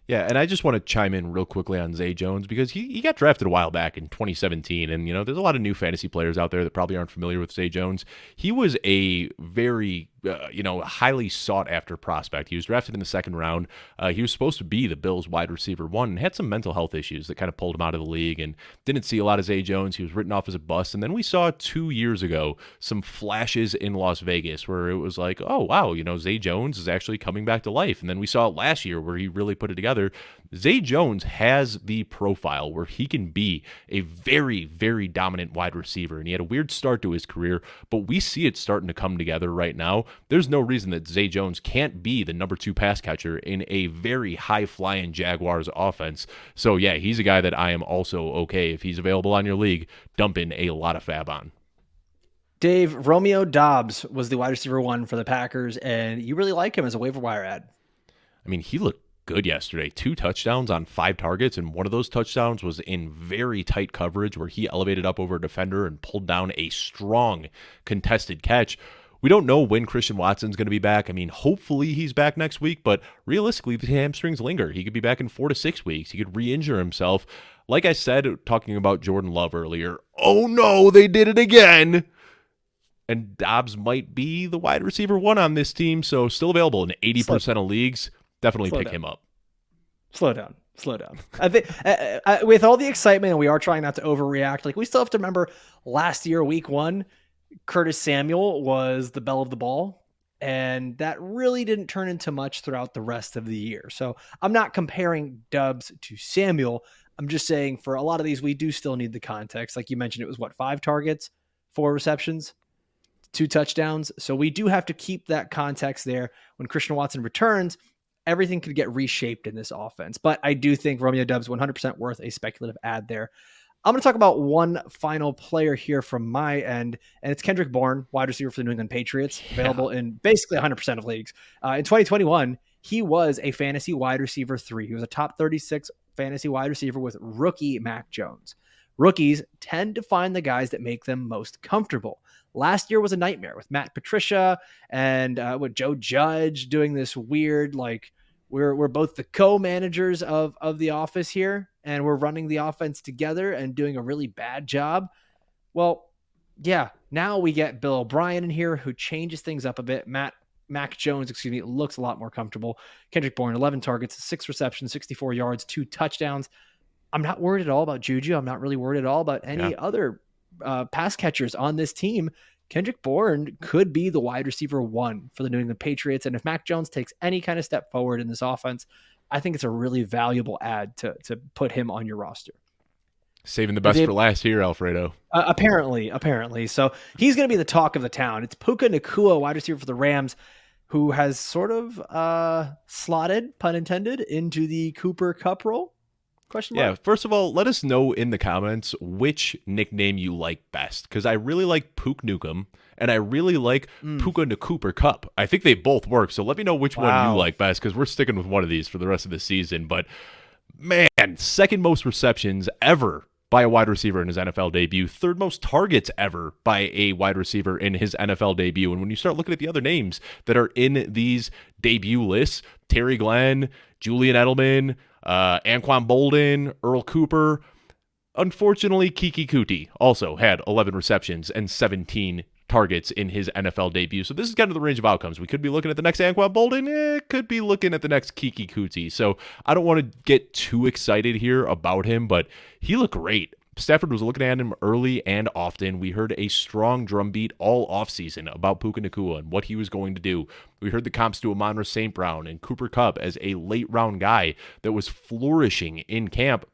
Speaker 2: Yeah, and I just want to chime in real quickly on Zay Jones because he got drafted a while back in 2017, and there's a lot of new fantasy players out there that probably aren't familiar with Zay Jones. He was a very highly sought after prospect. He was drafted in the 2nd round. He was supposed to be the Bills wide receiver 1 and had some mental health issues that kind of pulled him out of the league and didn't see a lot of Zay Jones. He was written off as a bust. And then we saw 2 years ago some flashes in Las Vegas where it was like, oh, wow, Zay Jones is actually coming back to life. And then we saw it last year where he really put it together. Zay Jones has the profile where he can be a very, very dominant wide receiver. And he had a weird start to his career, but we see it starting to come together right now. There's no reason that Zay Jones can't be the number 2 pass catcher in a very high-flying Jaguars offense. So, yeah, he's a guy that I am also okay, if he's available on your league, dumping a lot of fab on.
Speaker 1: Dave, Romeo Doubs was the wide receiver 1 for the Packers, and you really like him as a waiver wire ad.
Speaker 2: I mean, he looked good yesterday. 2 touchdowns on 5 targets, and one of those touchdowns was in very tight coverage where he elevated up over a defender and pulled down a strong contested catch. We don't know when Christian Watson's going to be back. I mean, hopefully he's back next week, but realistically, the hamstrings linger. He could be back in 4 to 6 weeks. He could re-injure himself. Like I said, talking about Jordan Love earlier, oh no, they did it again. And Dobbs might be the wide receiver 1 on this team, so still available in 80% of leagues. Definitely pick him up.
Speaker 1: Slow down. I think with all the excitement, and we are trying not to overreact, like we still have to remember last year, week 1, Curtis Samuel was the belle of the ball, and that really didn't turn into much throughout the rest of the year. So I'm not comparing Doubs to Samuel. I'm just saying for a lot of these, we do still need the context. Like you mentioned, it was 5 targets, 4 receptions, 2 touchdowns. So we do have to keep that context there. When Christian Watson returns, everything could get reshaped in this offense. But I do think Romeo Doubs 100% worth a speculative ad there. I'm going to talk about one final player here from my end, and it's Kendrick Bourne, wide receiver for the New England Patriots, available in basically 100% of leagues. In 2021, he was a fantasy wide receiver 3. He was a top 36 fantasy wide receiver with rookie Mac Jones. Rookies tend to find the guys that make them most comfortable. Last year was a nightmare with Matt Patricia and with Joe Judge doing this weird, like, we're both the co-managers of the office here, and we're running the offense together and doing a really bad job. Well, yeah, now we get Bill O'Brien in here who changes things up a bit. Mac Jones, looks a lot more comfortable. Kendrick Bourne, 11 targets, 6 receptions, 64 yards, 2 touchdowns. I'm not worried at all about Juju. I'm not really worried at all about any other pass catchers on this team. Kendrick Bourne could be the wide receiver 1 for the New England Patriots. And if Mac Jones takes any kind of step forward in this offense, I think it's a really valuable ad to put him on your roster.
Speaker 2: Saving the best for last here, Alfredo.
Speaker 1: Apparently. So he's going to be the talk of the town. It's Puka Nacua, wide receiver for the Rams, who has sort of slotted, pun intended, into the Cooper Kupp role. Question mark?
Speaker 2: Yeah, first of all, let us know in the comments which nickname you like best, because I really like Pook Nukem, and I really like Puka Cooper Kupp. I think they both work, so let me know which one you like best, because we're sticking with one of these for the rest of the season. But, man, 2nd most receptions ever by a wide receiver in his NFL debut, 3rd most targets ever by a wide receiver in his NFL debut. And when you start looking at the other names that are in these debut lists, Terry Glenn, Julian Edelman, Anquan Bolden, Earl Cooper. Unfortunately, Kiki Kuti also had 11 receptions and 17 targets in his NFL debut. So this is kind of the range of outcomes. We could be looking at the next Anquan Bolden. Could be looking at the next Kiki Kuti. So I don't want to get too excited here about him, but he looked great. Stafford was looking at him early and often. We heard a strong drumbeat all offseason about Puka Nacua and what he was going to do. We heard the comps to Amon-Ra St. Brown and Cooper Kupp as a late-round guy that was flourishing in camp.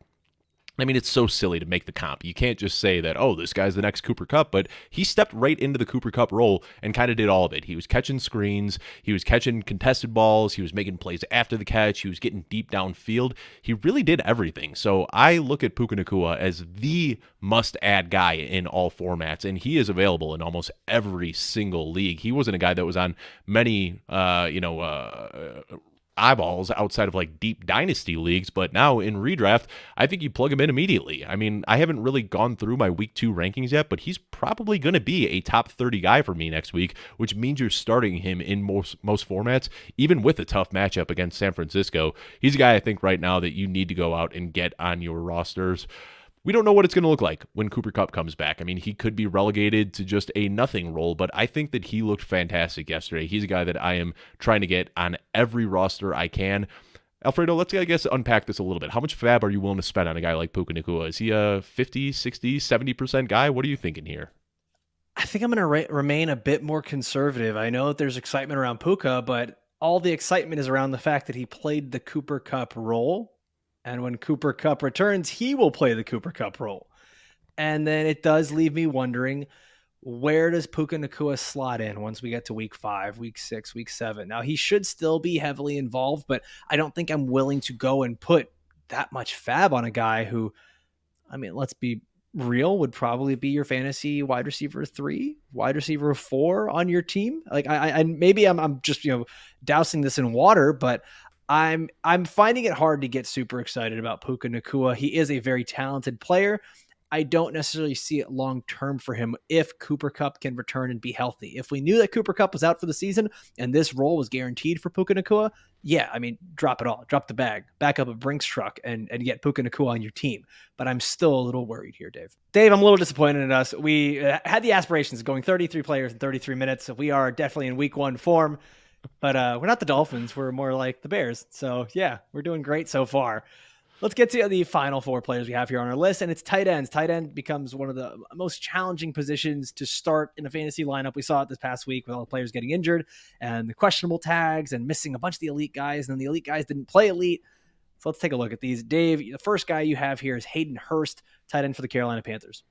Speaker 2: I mean, it's so silly to make the comp. You can't just say that, oh, this guy's the next Cooper Kupp, but he stepped right into the Cooper Kupp role and kind of did all of it. He was catching screens, he was catching contested balls, he was making plays after the catch, he was getting deep downfield. He really did everything. So I look at Puka Nacua as the must-add guy in all formats, and he is available in almost every single league. He wasn't a guy that was on many, eyeballs outside of like deep dynasty leagues, but now in redraft, I think you plug him in immediately. I mean, I haven't really gone through my week 2 rankings yet, but he's probably going to be a top 30 guy for me next week, which means you're starting him in most formats, even with a tough matchup against San Francisco. He's a guy I think right now that you need to go out and get on your rosters. We don't know what it's going to look like when Cooper Kupp comes back. I mean, he could be relegated to just a nothing role, but I think that he looked fantastic yesterday. He's a guy that I am trying to get on every roster I can. Alfredo, let's, I guess, unpack this a little bit. How much fab are you willing to spend on a guy like Puka Nacua? Is he a 50, 60, 70% guy? What are you thinking here?
Speaker 1: I think I'm going to remain a bit more conservative. I know that there's excitement around Puka, but all the excitement is around the fact that he played the Cooper Kupp role. And when Cooper Kupp returns, he will play the Cooper Kupp role. And then it does leave me wondering, where does Puka Nacua slot in once we get to week 5, week 6, week 7? Now, he should still be heavily involved, but I don't think I'm willing to go and put that much fab on a guy who, I mean, let's be real, would probably be your fantasy wide receiver 3, wide receiver 4 on your team. Like I maybe I'm just, dousing this in water, but I'm finding it hard to get super excited about Puka Nacua. He is a very talented player. I don't necessarily see it long term for him if Cooper Kupp can return and be healthy. If we knew that Cooper Kupp was out for the season and this role was guaranteed for Puka Nacua, yeah, I mean, drop it all, drop the bag, back up a Brinks truck and get Puka Nacua on your team. But I'm still a little worried here, Dave. Dave, I'm a little disappointed in us. We had the aspirations of going 33 players in 33 minutes. So we are definitely in week 1 form. But we're not the Dolphins. We're more like the Bears. So, yeah, we're doing great so far. Let's get to the final 4 players we have here on our list, and it's tight ends. Tight end becomes one of the most challenging positions to start in a fantasy lineup. We saw it this past week with all the players getting injured and the questionable tags and missing a bunch of the elite guys, and then the elite guys didn't play elite. So let's take a look at these. Dave, the first guy you have here is Hayden Hurst, tight end for the Carolina Panthers.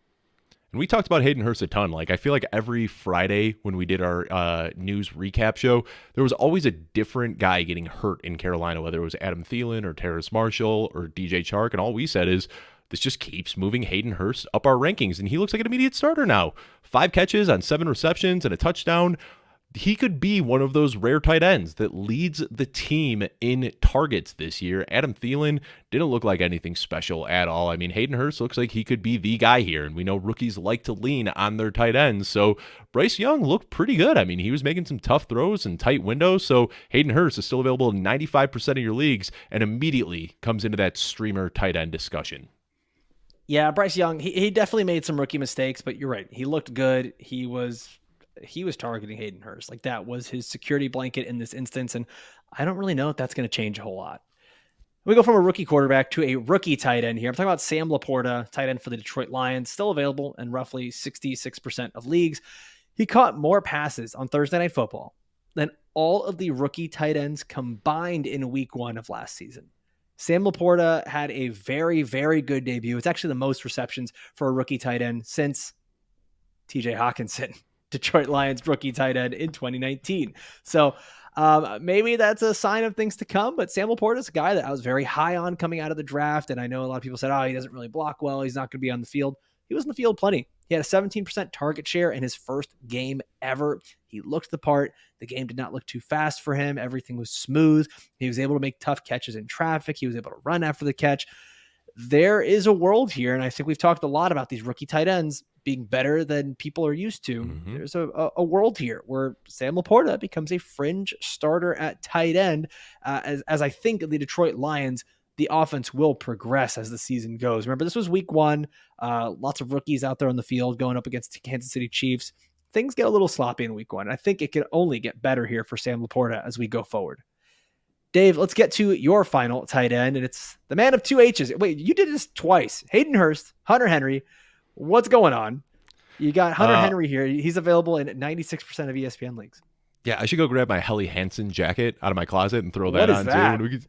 Speaker 2: And we talked about Hayden Hurst a ton. Like, I feel like every Friday when we did our news recap show, there was always a different guy getting hurt in Carolina, whether it was Adam Thielen or Terrace Marshall or DJ Chark. And all we said is, this just keeps moving Hayden Hurst up our rankings. And he looks like an immediate starter now. 5 catches on 7 receptions and a touchdown. He could be one of those rare tight ends that leads the team in targets this year. Adam Thielen didn't look like anything special at all. I mean, Hayden Hurst looks like he could be the guy here, and we know rookies like to lean on their tight ends. So Bryce Young looked pretty good. I mean, he was making some tough throws and tight windows. So Hayden Hurst is still available in 95% of your leagues and immediately comes into that streamer tight end discussion.
Speaker 1: Yeah, Bryce Young, he definitely made some rookie mistakes, but you're right. He looked good. He was targeting Hayden Hurst. Like, that was his security blanket in this instance. And I don't really know if that's going to change a whole lot. We go from a rookie quarterback to a rookie tight end here. I'm talking about Sam Laporta, tight end for the Detroit Lions, still available in roughly 66% of leagues. He caught more passes on Thursday Night Football than all of the rookie tight ends combined in week 1 of last season. Sam Laporta had a very, very good debut. It's actually the most receptions for a rookie tight end since TJ Hawkinson, Detroit Lions rookie tight end in 2019. So maybe that's a sign of things to come, but Sam Laporta is a guy that I was very high on coming out of the draft. And I know a lot of people said, oh, he doesn't really block well, he's not going to be on the field. He was in the field plenty. He had a 17% target share in his first game ever. He looked the part. The game did not look too fast for him. Everything was smooth. He was able to make tough catches in traffic. He was able to run after the catch. There is a world here, and I think we've talked a lot about these rookie tight ends being better than people are used to. Mm-hmm. There's a world here where Sam Laporta becomes a fringe starter at tight end, as I think the Detroit Lions, the offense will progress as the season goes. Remember, this was week 1. Lots of rookies out there on the field going up against Kansas City Chiefs. Things get a little sloppy in week 1. I think it can only get better here for Sam Laporta as we go forward. Dave, let's get to your final tight end, and it's the man of 2 H's. Wait, you did this twice. Hayden Hurst, Hunter Henry. What's going on? You got Hunter Henry here. He's available in 96% of ESPN leagues.
Speaker 2: Yeah, I should go grab my Helly Hansen jacket out of my closet and throw that on too.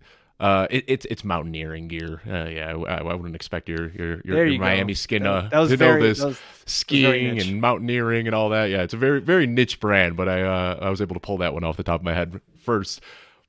Speaker 2: It's mountaineering gear. Yeah, I wouldn't expect your
Speaker 1: you
Speaker 2: Miami
Speaker 1: go.
Speaker 2: skin
Speaker 1: that
Speaker 2: to
Speaker 1: was
Speaker 2: know
Speaker 1: very,
Speaker 2: this
Speaker 1: that was
Speaker 2: skiing
Speaker 1: niche.
Speaker 2: and mountaineering and all that. Yeah, it's a very very niche brand, but I was able to pull that one off the top of my head first.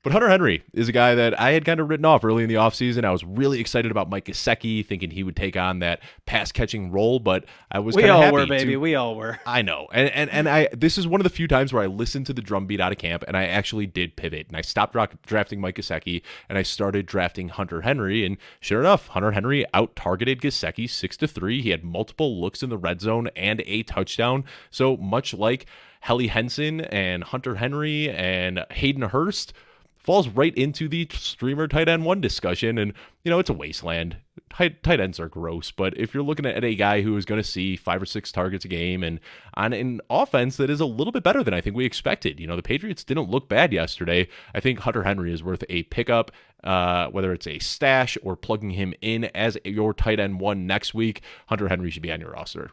Speaker 2: But Hunter Henry is a guy that I had kind of written off early in the offseason. I was really excited about Mike Gesicki, thinking he would take on that pass-catching role, but I was kind of happy.
Speaker 1: We all were, baby. We all were.
Speaker 2: I know. And I this is one of the few times where I listened to the drumbeat out of camp, and I actually did pivot. And I stopped drafting Mike Gesicki, and I started drafting Hunter Henry. And sure enough, Hunter Henry out-targeted Gesicki 6-3. He had multiple looks in the red zone and a touchdown. So much like Helly Henson and Hunter Henry and Hayden Hurst, falls right into the streamer tight end one discussion. And, it's a wasteland. Tight ends are gross. But if you're looking at a guy who is going to see 5 or 6 targets a game and on an offense that is a little bit better than I think we expected, the Patriots didn't look bad yesterday. I think Hunter Henry is worth a pickup, whether it's a stash or plugging him in as your tight end one next week. Hunter Henry should be on your roster.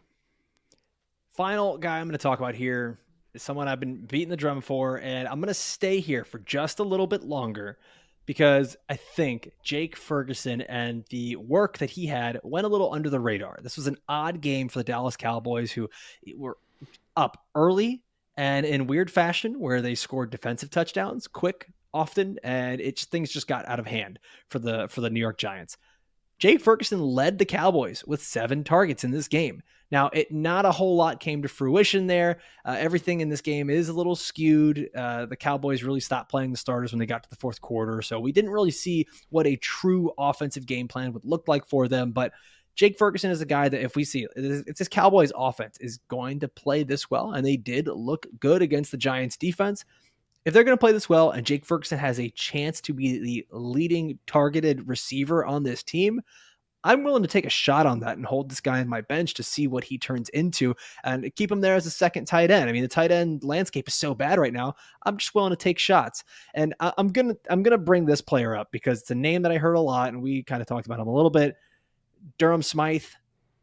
Speaker 1: Final guy I'm going to talk about here is someone I've been beating the drum for, and I'm going to stay here for just a little bit longer because I think Jake Ferguson and the work that he had went a little under the radar. This was an odd game for the Dallas Cowboys, who were up early and in weird fashion where they scored defensive touchdowns quick, often, and things just got out of hand for the New York Giants. Jake Ferguson led the Cowboys with 7 targets in this game. Now, not a whole lot came to fruition there. Everything in this game is a little skewed. The Cowboys really stopped playing the starters when they got to the fourth quarter, so we didn't really see what a true offensive game plan would look like for them. But Jake Ferguson is a guy that if we see it's this Cowboys offense is going to play this well, and they did look good against the Giants defense. If they're going to play this well and Jake Ferguson has a chance to be the leading targeted receiver on this team, I'm willing to take a shot on that and hold this guy on my bench to see what he turns into and keep him there as a second tight end. I mean, the tight end landscape is so bad right now. I'm just willing to take shots. And I'm going to bring this player up because it's a name that I heard a lot and we kind of talked about him a little bit. Durham Smythe,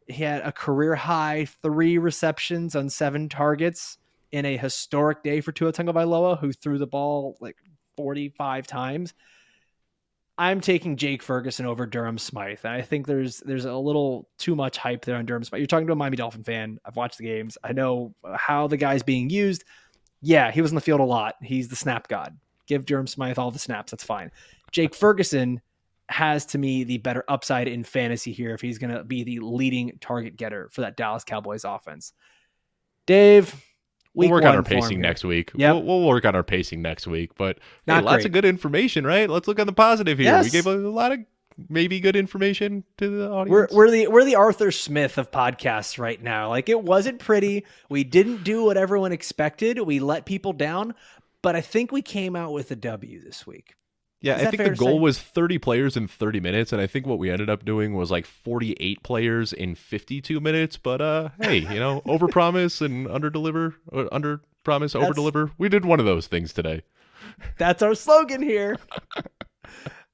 Speaker 1: he had a career high 3 receptions on 7 targets in a historic day for Tua Tagovailoa, who threw the ball like 45 times. I'm taking Jake Ferguson over Durham Smythe. And I think there's a little too much hype there on Durham Smythe. You're talking to a Miami Dolphin fan. I've watched the games. I know how the guy's being used. Yeah, he was in the field a lot. He's the snap god. Give Durham Smythe all the snaps. That's fine. Jake Ferguson has, to me, the better upside in fantasy here if he's going to be the leading target getter for that Dallas Cowboys offense. Dave,
Speaker 2: we'll work on our pacing next week.
Speaker 1: Yep.
Speaker 2: We'll work on our pacing next week. But hey, lots of good information, right? Let's look on the positive here. Yes. We gave a lot of maybe good information to the audience.
Speaker 1: We're the Arthur Smith of podcasts right now. Like, it wasn't pretty. We didn't do what everyone expected. We let people down. But I think we came out with a W this week.
Speaker 2: Yeah, I think the goal was 30 players in 30 minutes, and I think what we ended up doing was like 48 players in 52 minutes. But hey, overpromise and underdeliver, underpromise, overdeliver. We did one of those things today.
Speaker 1: That's our slogan here.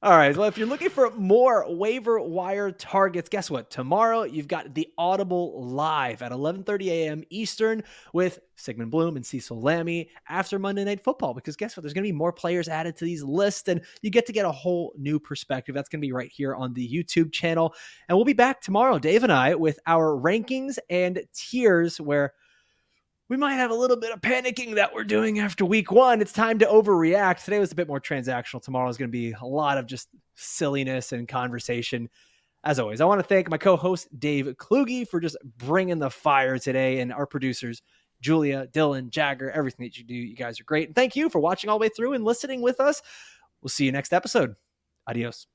Speaker 1: All right. Well, if you're looking for more waiver wire targets, guess what? Tomorrow, you've got the Audible live at 11:30 a.m. Eastern with Sigmund Bloom and Cecil Lammy after Monday Night Football. Because guess what? There's going to be more players added to these lists, and you get to get a whole new perspective. That's going to be right here on the YouTube channel. And we'll be back tomorrow, Dave and I, with our rankings and tiers where we might have a little bit of panicking that we're doing after week 1. It's time to overreact. Today was a bit more transactional. Tomorrow is going to be a lot of just silliness and conversation. As always, I want to thank my co-host, Dave Kluge, for just bringing the fire today, and our producers, Julia, Dylan, Jagger, everything that you do. You guys are great. And thank you for watching all the way through and listening with us. We'll see you next episode. Adios.